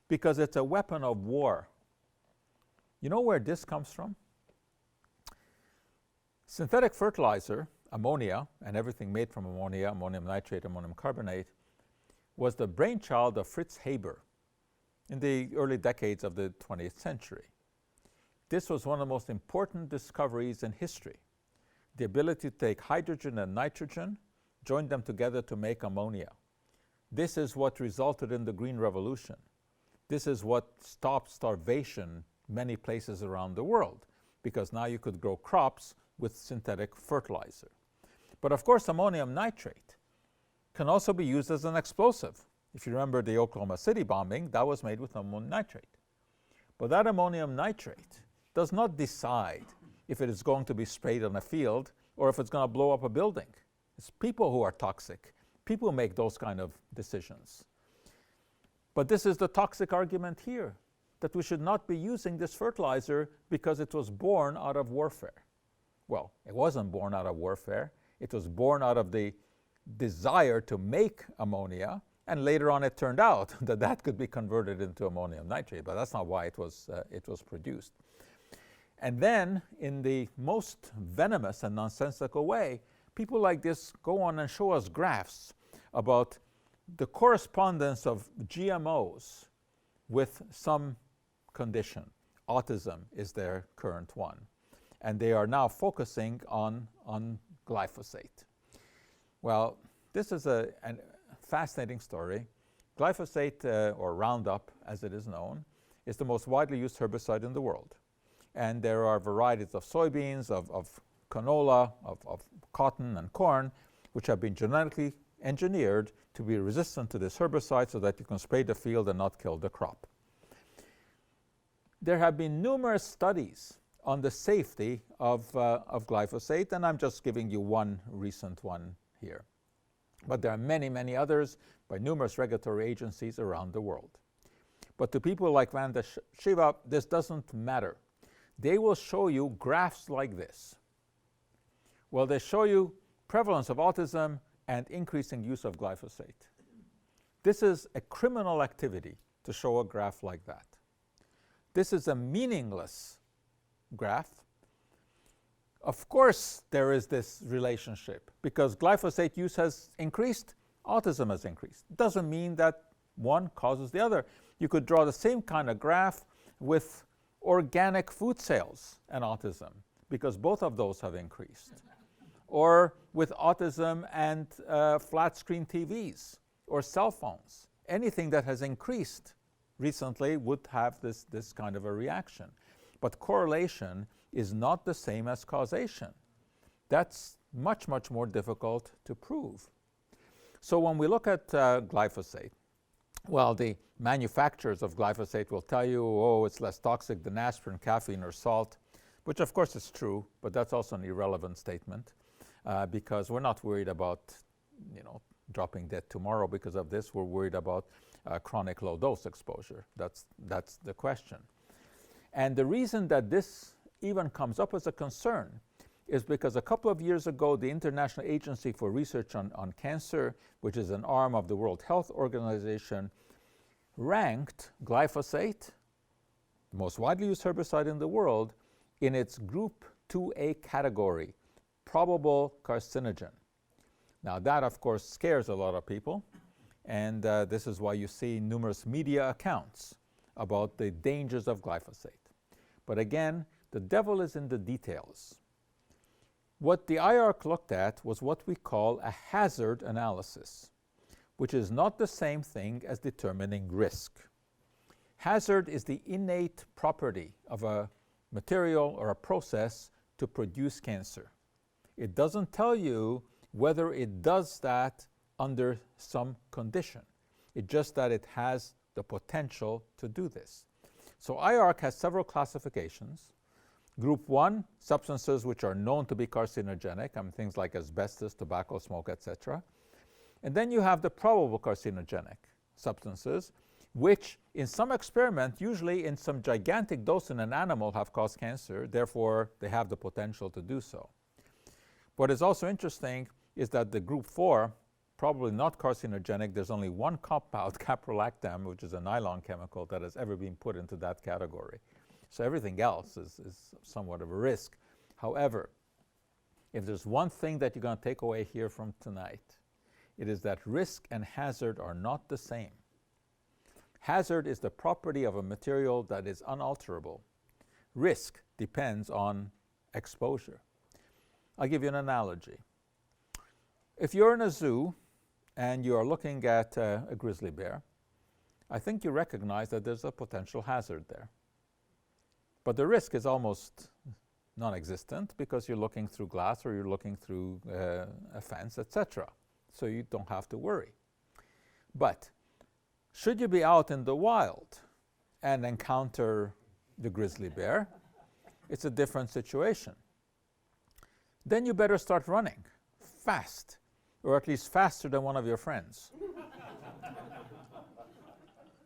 because it's a weapon of war. You know where this comes from? Synthetic fertilizer, ammonia, and everything made from ammonia, ammonium nitrate, ammonium carbonate, was the brainchild of Fritz Haber in the early decades of the 20th century. This was one of the most important discoveries in history. The ability to take hydrogen and nitrogen, join them together to make ammonia. This is what resulted in the Green Revolution. This is what stopped starvation many places around the world, because now you could grow crops with synthetic fertilizer. But of course, ammonium nitrate can also be used as an explosive. If you remember the Oklahoma City bombing, that was made with ammonium nitrate. But that ammonium nitrate does not decide if it is going to be sprayed on a field or if it's going to blow up a building. It's people who are toxic. People make those kind of decisions. But this is the toxic argument here, that we should not be using this fertilizer because it was born out of warfare. Well, it wasn't born out of warfare. It was born out of the desire to make ammonia, and later on it turned out that that could be converted into ammonium nitrate, but that's not why it was produced. And then, in the most venomous and nonsensical way, people like this go on and show us graphs about the correspondence of GMOs with some condition. Autism is their current one. And they are now focusing on glyphosate. Well, this is a fascinating story. Glyphosate, or Roundup as it is known, is the most widely used herbicide in the world. And there are varieties of soybeans, of canola, of cotton and corn, which have been genetically engineered to be resistant to this herbicide so that you can spray the field and not kill the crop. There have been numerous studies on the safety of glyphosate, and I'm just giving you one recent one here. But there are many, many others by numerous regulatory agencies around the world. But to people like Vandana Shiva, this doesn't matter. They will show you graphs like this. Well, they show you prevalence of autism and increasing use of glyphosate. This is a criminal activity to show a graph like that. This is a meaningless graph. Of course there is this relationship, because glyphosate use has increased, autism has increased. It doesn't mean that one causes the other. You could draw the same kind of graph with organic food sales and autism, because both of those have increased. Or with autism and flat screen TVs or cell phones. Anything that has increased recently would have this kind of a reaction. But correlation is not the same as causation. That's much, much more difficult to prove. So when we look at glyphosate, well, the manufacturers of glyphosate will tell you, oh, it's less toxic than aspirin, caffeine, or salt, which of course is true, but that's also an irrelevant statement because we're not worried about, dropping dead tomorrow because of this. We're worried about chronic low-dose exposure. That's the question. And the reason that this even comes up as a concern is because a couple of years ago, the International Agency for Research on Cancer, which is an arm of the World Health Organization, ranked glyphosate, the most widely used herbicide in the world, in its Group 2A category, probable carcinogen. Now that, of course, scares a lot of people, and this is why you see numerous media accounts about the dangers of glyphosate. But again, the devil is in the details. What the IARC looked at was what we call a hazard analysis, which is not the same thing as determining risk. Hazard is the innate property of a material or a process to produce cancer. It doesn't tell you whether it does that under some condition. It's just that it has the potential to do this. So IARC has several classifications. Group 1, substances which are known to be carcinogenic, things like asbestos, tobacco smoke, etc. And then you have the probable carcinogenic substances, which in some experiment, usually in some gigantic dose in an animal, have caused cancer. Therefore, they have the potential to do so. What is also interesting is that the group 4, probably not carcinogenic, there's only one compound, caprolactam, which is a nylon chemical, that has ever been put into that category. So everything else is somewhat of a risk. However, if there's one thing that you're going to take away here from tonight, it is that risk and hazard are not the same. Hazard is the property of a material that is unalterable. Risk depends on exposure. I'll give you an analogy. If you're in a zoo and you are looking at a grizzly bear, I think you recognize that there's a potential hazard there. But the risk is almost non-existent because you're looking through glass or you're looking through a fence, etc. So you don't have to worry. But should you be out in the wild and encounter the grizzly bear, it's a different situation. Then you better start running fast, or at least faster than one of your friends.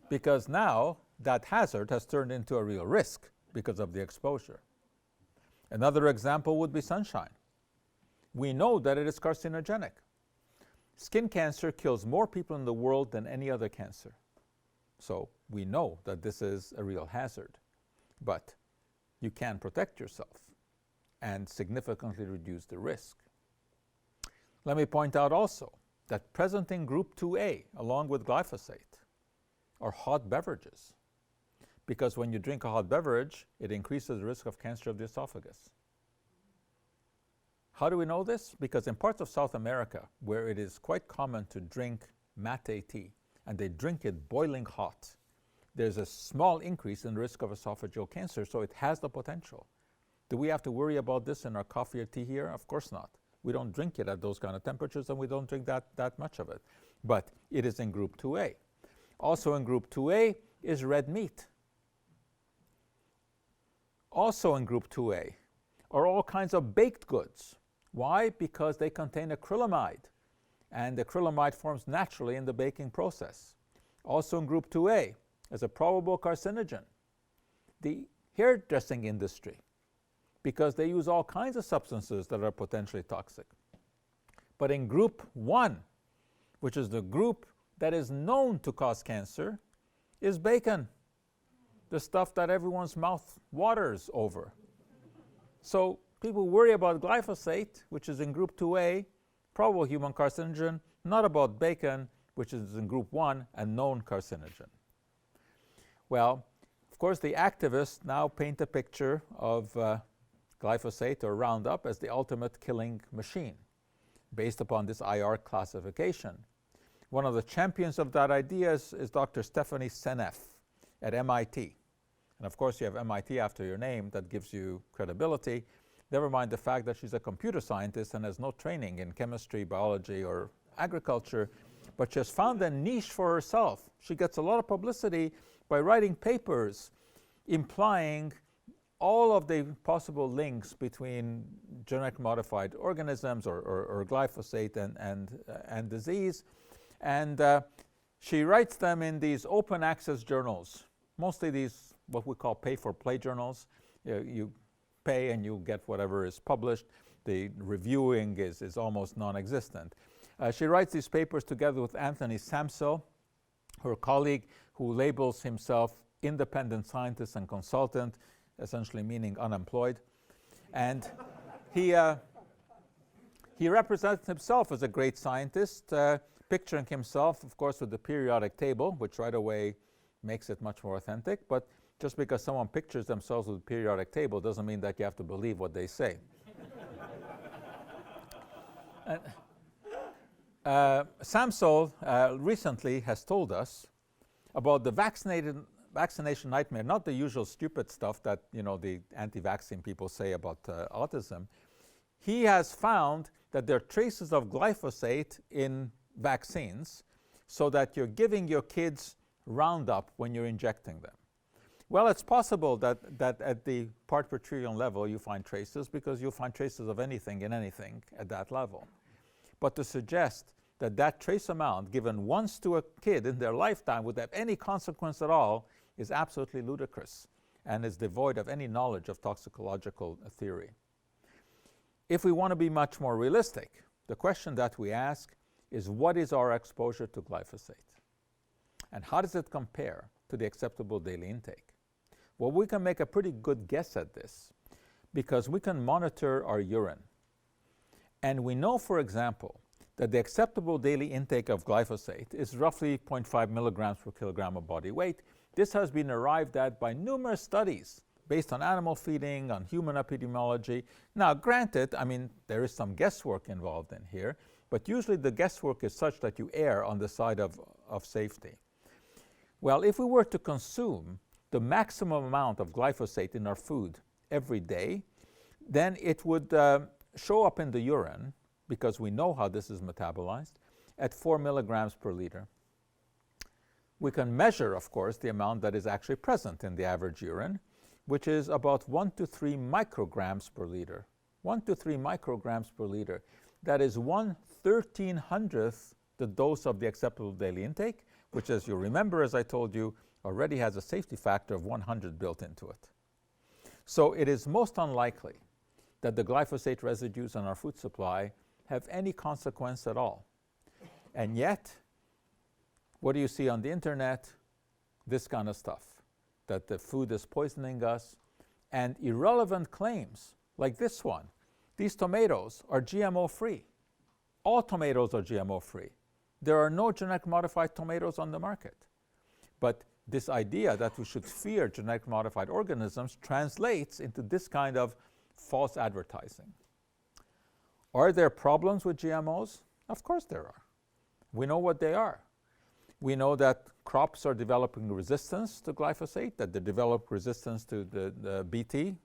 Because now that hazard has turned into a real risk because of the exposure. Another example would be sunshine. We know that it is carcinogenic. Skin cancer kills more people in the world than any other cancer. So we know that this is a real hazard. But you can protect yourself and significantly reduce the risk. Let me point out also that present in group 2A, along with glyphosate, are hot beverages. Because when you drink a hot beverage, it increases the risk of cancer of the esophagus. How do we know this? Because in parts of South America, where it is quite common to drink mate tea, and they drink it boiling hot, there's a small increase in the risk of esophageal cancer, so it has the potential. Do we have to worry about this in our coffee or tea here? Of course not. We don't drink it at those kind of temperatures, and we don't drink that much of it. But it is in group 2A. Also in group 2A is red meat. Also in group 2A are all kinds of baked goods. Why? Because they contain acrylamide, and acrylamide forms naturally in the baking process. Also in group 2A is a probable carcinogen, the hairdressing industry, because they use all kinds of substances that are potentially toxic. But in group 1, which is the group that is known to cause cancer, is bacon, the stuff that everyone's mouth waters over. So people worry about glyphosate, which is in group 2A, probable human carcinogen, not about bacon, which is in group 1, a known carcinogen. Well, of course, the activists now paint a picture of glyphosate or Roundup as the ultimate killing machine, based upon this IARC classification. One of the champions of that idea is Dr. Stephanie Seneff at MIT. And of course, you have MIT after your name. That gives you credibility. Never mind the fact that she's a computer scientist and has no training in chemistry, biology, or agriculture, but she has found a niche for herself. She gets a lot of publicity by writing papers implying all of the possible links between genetically modified organisms or glyphosate and disease. And she writes them in these open access journals, mostly these what we call pay-for-play journals. You pay and you get whatever is published. The reviewing is almost non-existent. She writes these papers together with Anthony Samsel, her colleague, who labels himself independent scientist and consultant, essentially meaning unemployed. And he represents himself as a great scientist, picturing himself, of course, with the periodic table, which right away makes it much more authentic. But just because someone pictures themselves with a periodic table doesn't mean that you have to believe what they say. Samsel recently has told us about the vaccination nightmare, not the usual stupid stuff that the anti-vaccine people say about autism. He has found that there are traces of glyphosate in vaccines so that you're giving your kids Roundup when you're injecting them. Well, it's possible that at the part per trillion level you find traces, because you'll find traces of anything in anything at that level. But to suggest that that trace amount given once to a kid in their lifetime would have any consequence at all is absolutely ludicrous and is devoid of any knowledge of toxicological theory. If we want to be much more realistic, the question that we ask is, what is our exposure to glyphosate? And how does it compare to the acceptable daily intake? Well, we can make a pretty good guess at this because we can monitor our urine. And we know, for example, that the acceptable daily intake of glyphosate is roughly 0.5 milligrams per kilogram of body weight. This has been arrived at by numerous studies based on animal feeding, on human epidemiology. Now, granted, I mean, there is some guesswork involved in here, but usually the guesswork is such that you err on the side of safety. Well, if we were to consume the maximum amount of glyphosate in our food every day, then it would show up in the urine, because we know how this is metabolized, at 4 milligrams per liter. We can measure, of course, the amount that is actually present in the average urine, which is about 1 to 3 micrograms per liter. 1 to 3 micrograms per liter. That is 1/1300th the dose of the acceptable daily intake, which, as you remember, as I told you, already has a safety factor of 100 built into it. So it is most unlikely that the glyphosate residues in our food supply have any consequence at all. And yet, what do you see on the internet? This kind of stuff, that the food is poisoning us, and irrelevant claims like this one. These tomatoes are GMO-free. All tomatoes are GMO-free. There are no genetic modified tomatoes on the market. But this idea that we should fear genetic modified organisms translates into this kind of false advertising. Are there problems with GMOs? Of course there are. We know what they are. We know that crops are developing resistance to glyphosate, that they develop resistance to the Bt.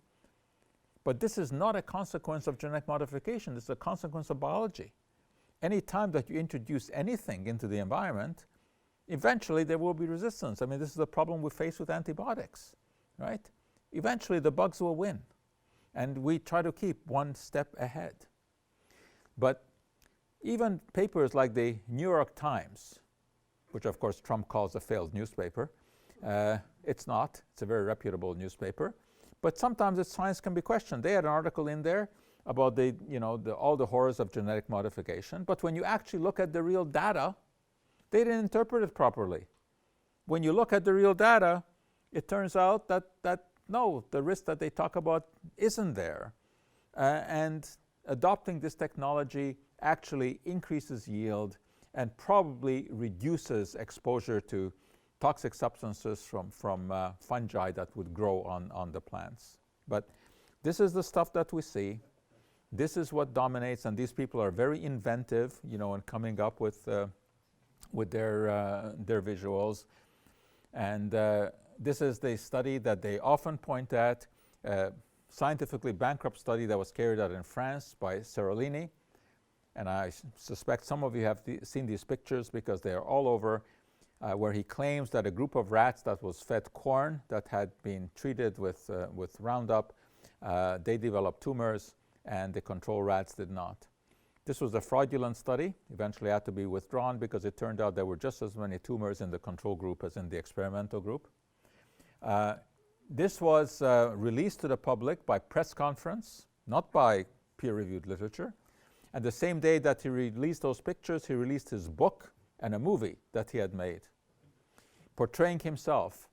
But this is not a consequence of genetic modification. This is a consequence of biology. Any time that you introduce anything into the environment, eventually there will be resistance. I mean, this is the problem we face with antibiotics, right? Eventually the bugs will win, and we try to keep one step ahead. But even papers like the New York Times, which of course Trump calls a failed newspaper, it's not. It's a very reputable newspaper. But sometimes its science can be questioned. They had an article in there about all the horrors of genetic modification. But when you actually look at the real data, they didn't interpret it properly. When you look at the real data, it turns out that no, the risk that they talk about isn't there. And adopting this technology actually increases yield and probably reduces exposure to toxic substances from fungi that would grow on the plants. But this is the stuff that we see. This is what dominates, and these people are very inventive, in coming up with their visuals. And this is the study that they often point at, scientifically bankrupt study that was carried out in France by Serolini. And I suspect some of you have seen these pictures because they are all over, where he claims that a group of rats that was fed corn that had been treated with Roundup, they developed tumors, and the control rats did not. This was a fraudulent study, eventually had to be withdrawn because it turned out there were just as many tumors in the control group as in the experimental group. This was released to the public by press conference, not by peer-reviewed literature. And the same day that he released those pictures, he released his book and a movie that he had made, portraying himself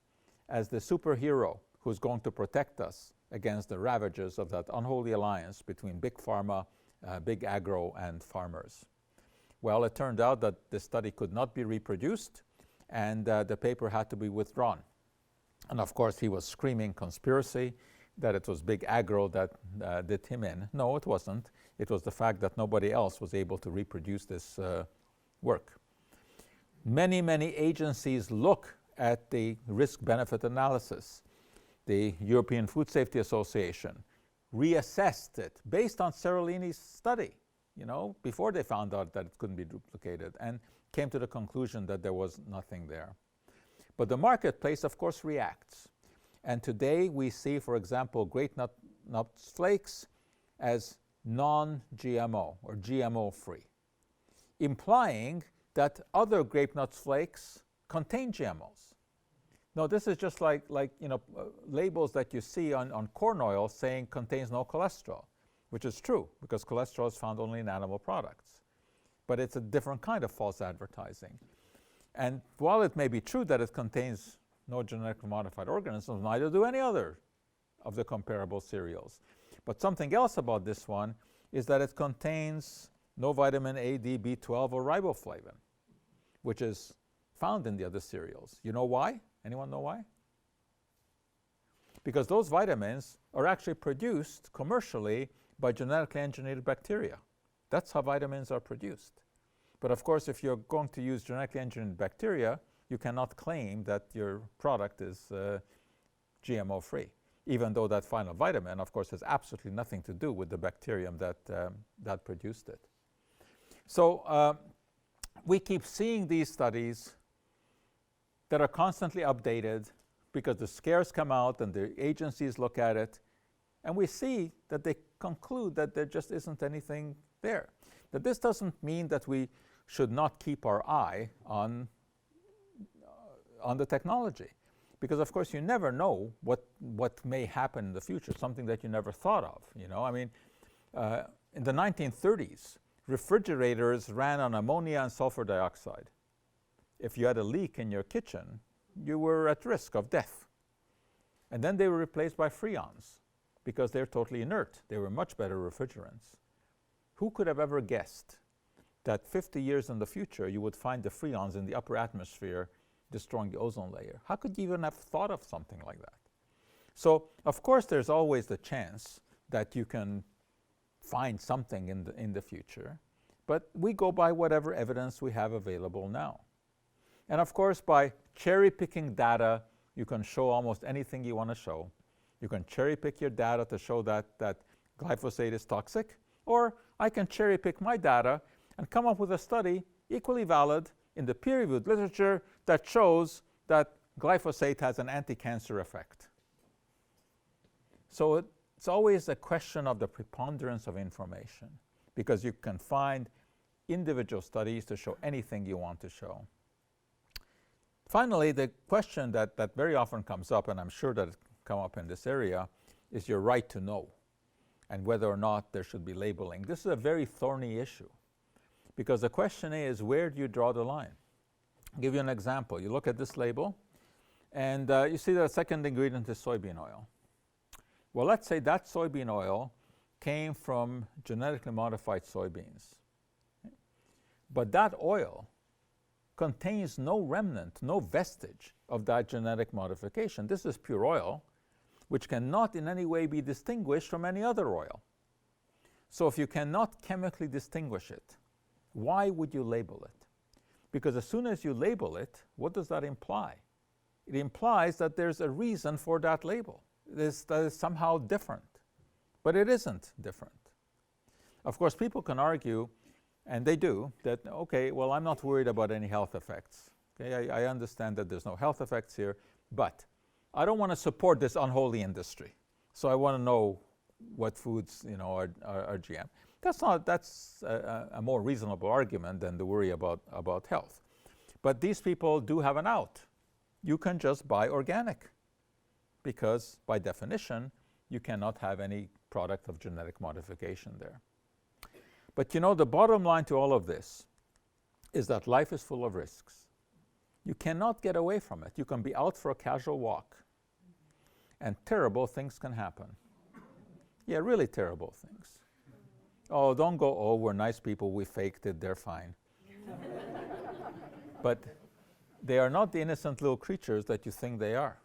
as the superhero who's going to protect us against the ravages of that unholy alliance between big pharma, big agro, and farmers. Well, it turned out that the study could not be reproduced, and the paper had to be withdrawn. And of course, he was screaming conspiracy, that it was big agro that did him in. No, it wasn't. It was the fact that nobody else was able to reproduce this work. Many, many agencies look at the risk-benefit analysis. The European Food Safety Association reassessed it based on Serolini's study. before they found out that it couldn't be duplicated, and came to the conclusion that there was nothing there. But the marketplace, of course, reacts. And today we see, for example, grape nuts flakes as non-GMO or GMO-free, implying that other grape nuts flakes contain GMOs. No, this is just like labels that you see on corn oil saying contains no cholesterol, which is true because cholesterol is found only in animal products. But it's a different kind of false advertising. And while it may be true that it contains no genetically modified organisms, neither do any other of the comparable cereals. But something else about this one is that it contains no vitamin A, D, B12, or riboflavin, which is found in the other cereals. You know why? Anyone know why? Because those vitamins are actually produced commercially by genetically engineered bacteria. That's how vitamins are produced. But of course, if you're going to use genetically engineered bacteria, you cannot claim that your product is GMO-free, even though that final vitamin, of course, has absolutely nothing to do with the bacterium that produced it. So we keep seeing these studies that are constantly updated because the scares come out and the agencies look at it, and we see that they conclude that there just isn't anything there. That this doesn't mean that we should not keep our eye on the technology, because of course you never know what may happen in the future, something that you never thought of. I mean, in the 1930s, refrigerators ran on ammonia and sulfur dioxide. If you had a leak in your kitchen, you were at risk of death. And then they were replaced by freons because they're totally inert. They were much better refrigerants. Who could have ever guessed that 50 years in the future you would find the freons in the upper atmosphere destroying the ozone layer? How could you even have thought of something like that? So, of course, there's always the chance that you can find something in the future, but we go by whatever evidence we have available now. And of course, by cherry-picking data, you can show almost anything you want to show. You can cherry-pick your data to show that glyphosate is toxic, or I can cherry-pick my data and come up with a study equally valid in the peer-reviewed literature that shows that glyphosate has an anti-cancer effect. So it's always a question of the preponderance of information, because you can find individual studies to show anything you want to show. Finally, the question that very often comes up, and I'm sure that it come up in this area, is your right to know and whether or not there should be labeling. This is a very thorny issue, because the question is, where do you draw the line? I'll give you an example. You look at this label, and you see the second ingredient is soybean oil. Well, let's say that soybean oil came from genetically modified soybeans. But that oil contains no remnant, no vestige of that genetic modification. This is pure oil, which cannot in any way be distinguished from any other oil. So if you cannot chemically distinguish it, why would you label it? Because as soon as you label it, what does that imply? It implies that there's a reason for that label. That is somehow different. But it isn't different. Of course, people can argue, and they do, that, okay, well, I'm not worried about any health effects. Okay, I understand that there's no health effects here, but I don't want to support this unholy industry. So I want to know what foods, are GM. That's a more reasonable argument than the worry about health. But these people do have an out. You can just buy organic, because by definition, you cannot have any product of genetic modification there. But the bottom line to all of this is that life is full of risks. You cannot get away from it. You can be out for a casual walk, and terrible things can happen. Yeah, really terrible things. Oh, don't go, oh, we're nice people, we faked it, they're fine. But they are not the innocent little creatures that you think they are.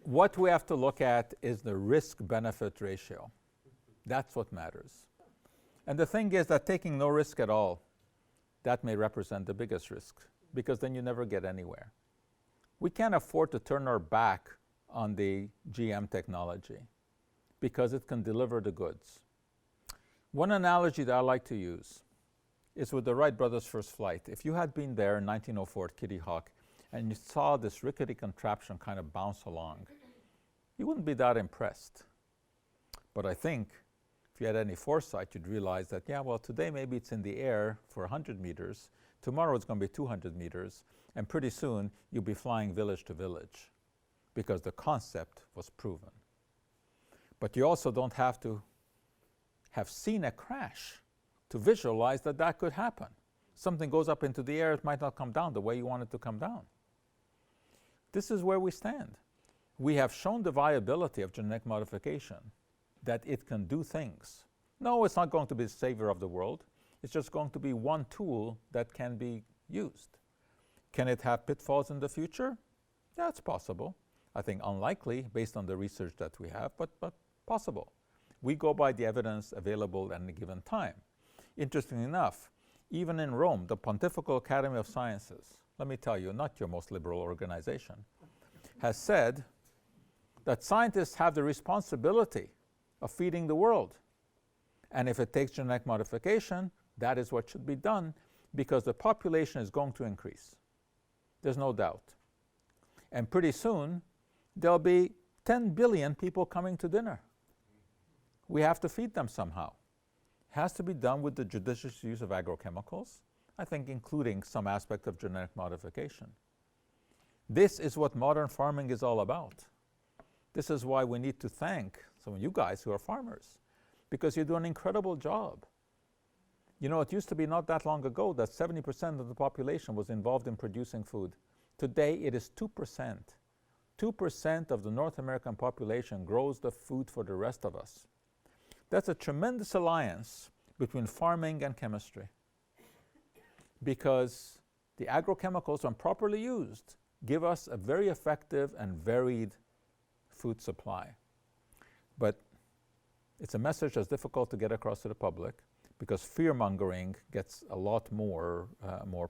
What we have to look at is the risk-benefit ratio. That's what matters. And the thing is that taking no risk at all, that may represent the biggest risk, because then you never get anywhere. We can't afford to turn our back on the GM technology because it can deliver the goods. One analogy that I like to use is with the Wright brothers' first flight. If you had been there in 1904 at Kitty Hawk and you saw this rickety contraption kind of bounce along, you wouldn't be that impressed. But I think if you had any foresight, you'd realize that, yeah, well, today maybe it's in the air for 100 meters, tomorrow it's going to be 200 meters, and pretty soon you'll be flying village to village because the concept was proven. But you also don't have to have seen a crash to visualize that that could happen. Something goes up into the air, it might not come down the way you want it to come down. This is where we stand. We have shown the viability of genetic modification, that it can do things. No, it's not going to be the savior of the world. It's just going to be one tool that can be used. Can it have pitfalls in the future? Yeah, it's possible. I think unlikely based on the research that we have, but possible. We go by the evidence available at any given time. Interestingly enough, even in Rome, the Pontifical Academy of Sciences, let me tell you, not your most liberal organization, has said that scientists have the responsibility of feeding the world. And if it takes genetic modification, that is what should be done because the population is going to increase. There's no doubt. And pretty soon, there'll be 10 billion people coming to dinner. We have to feed them somehow. It has to be done with the judicious use of agrochemicals, I think including some aspect of genetic modification. This is what modern farming is all about. This is why we need to thank some of you guys who are farmers, because you do an incredible job. You know, it used to be not that long ago that 70% of the population was involved in producing food. Today it is 2%. 2% of the North American population grows the food for the rest of us. That's a tremendous alliance between farming and chemistry, because the agrochemicals, when properly used, give us a very effective and varied food supply. But it's a message that's difficult to get across to the public because fear-mongering gets a lot more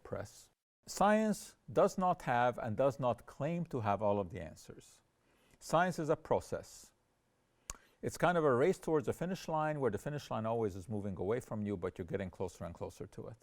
press. Science does not have and does not claim to have all of the answers. Science is a process. It's kind of a race towards a finish line where the finish line always is moving away from you, but you're getting closer and closer to it.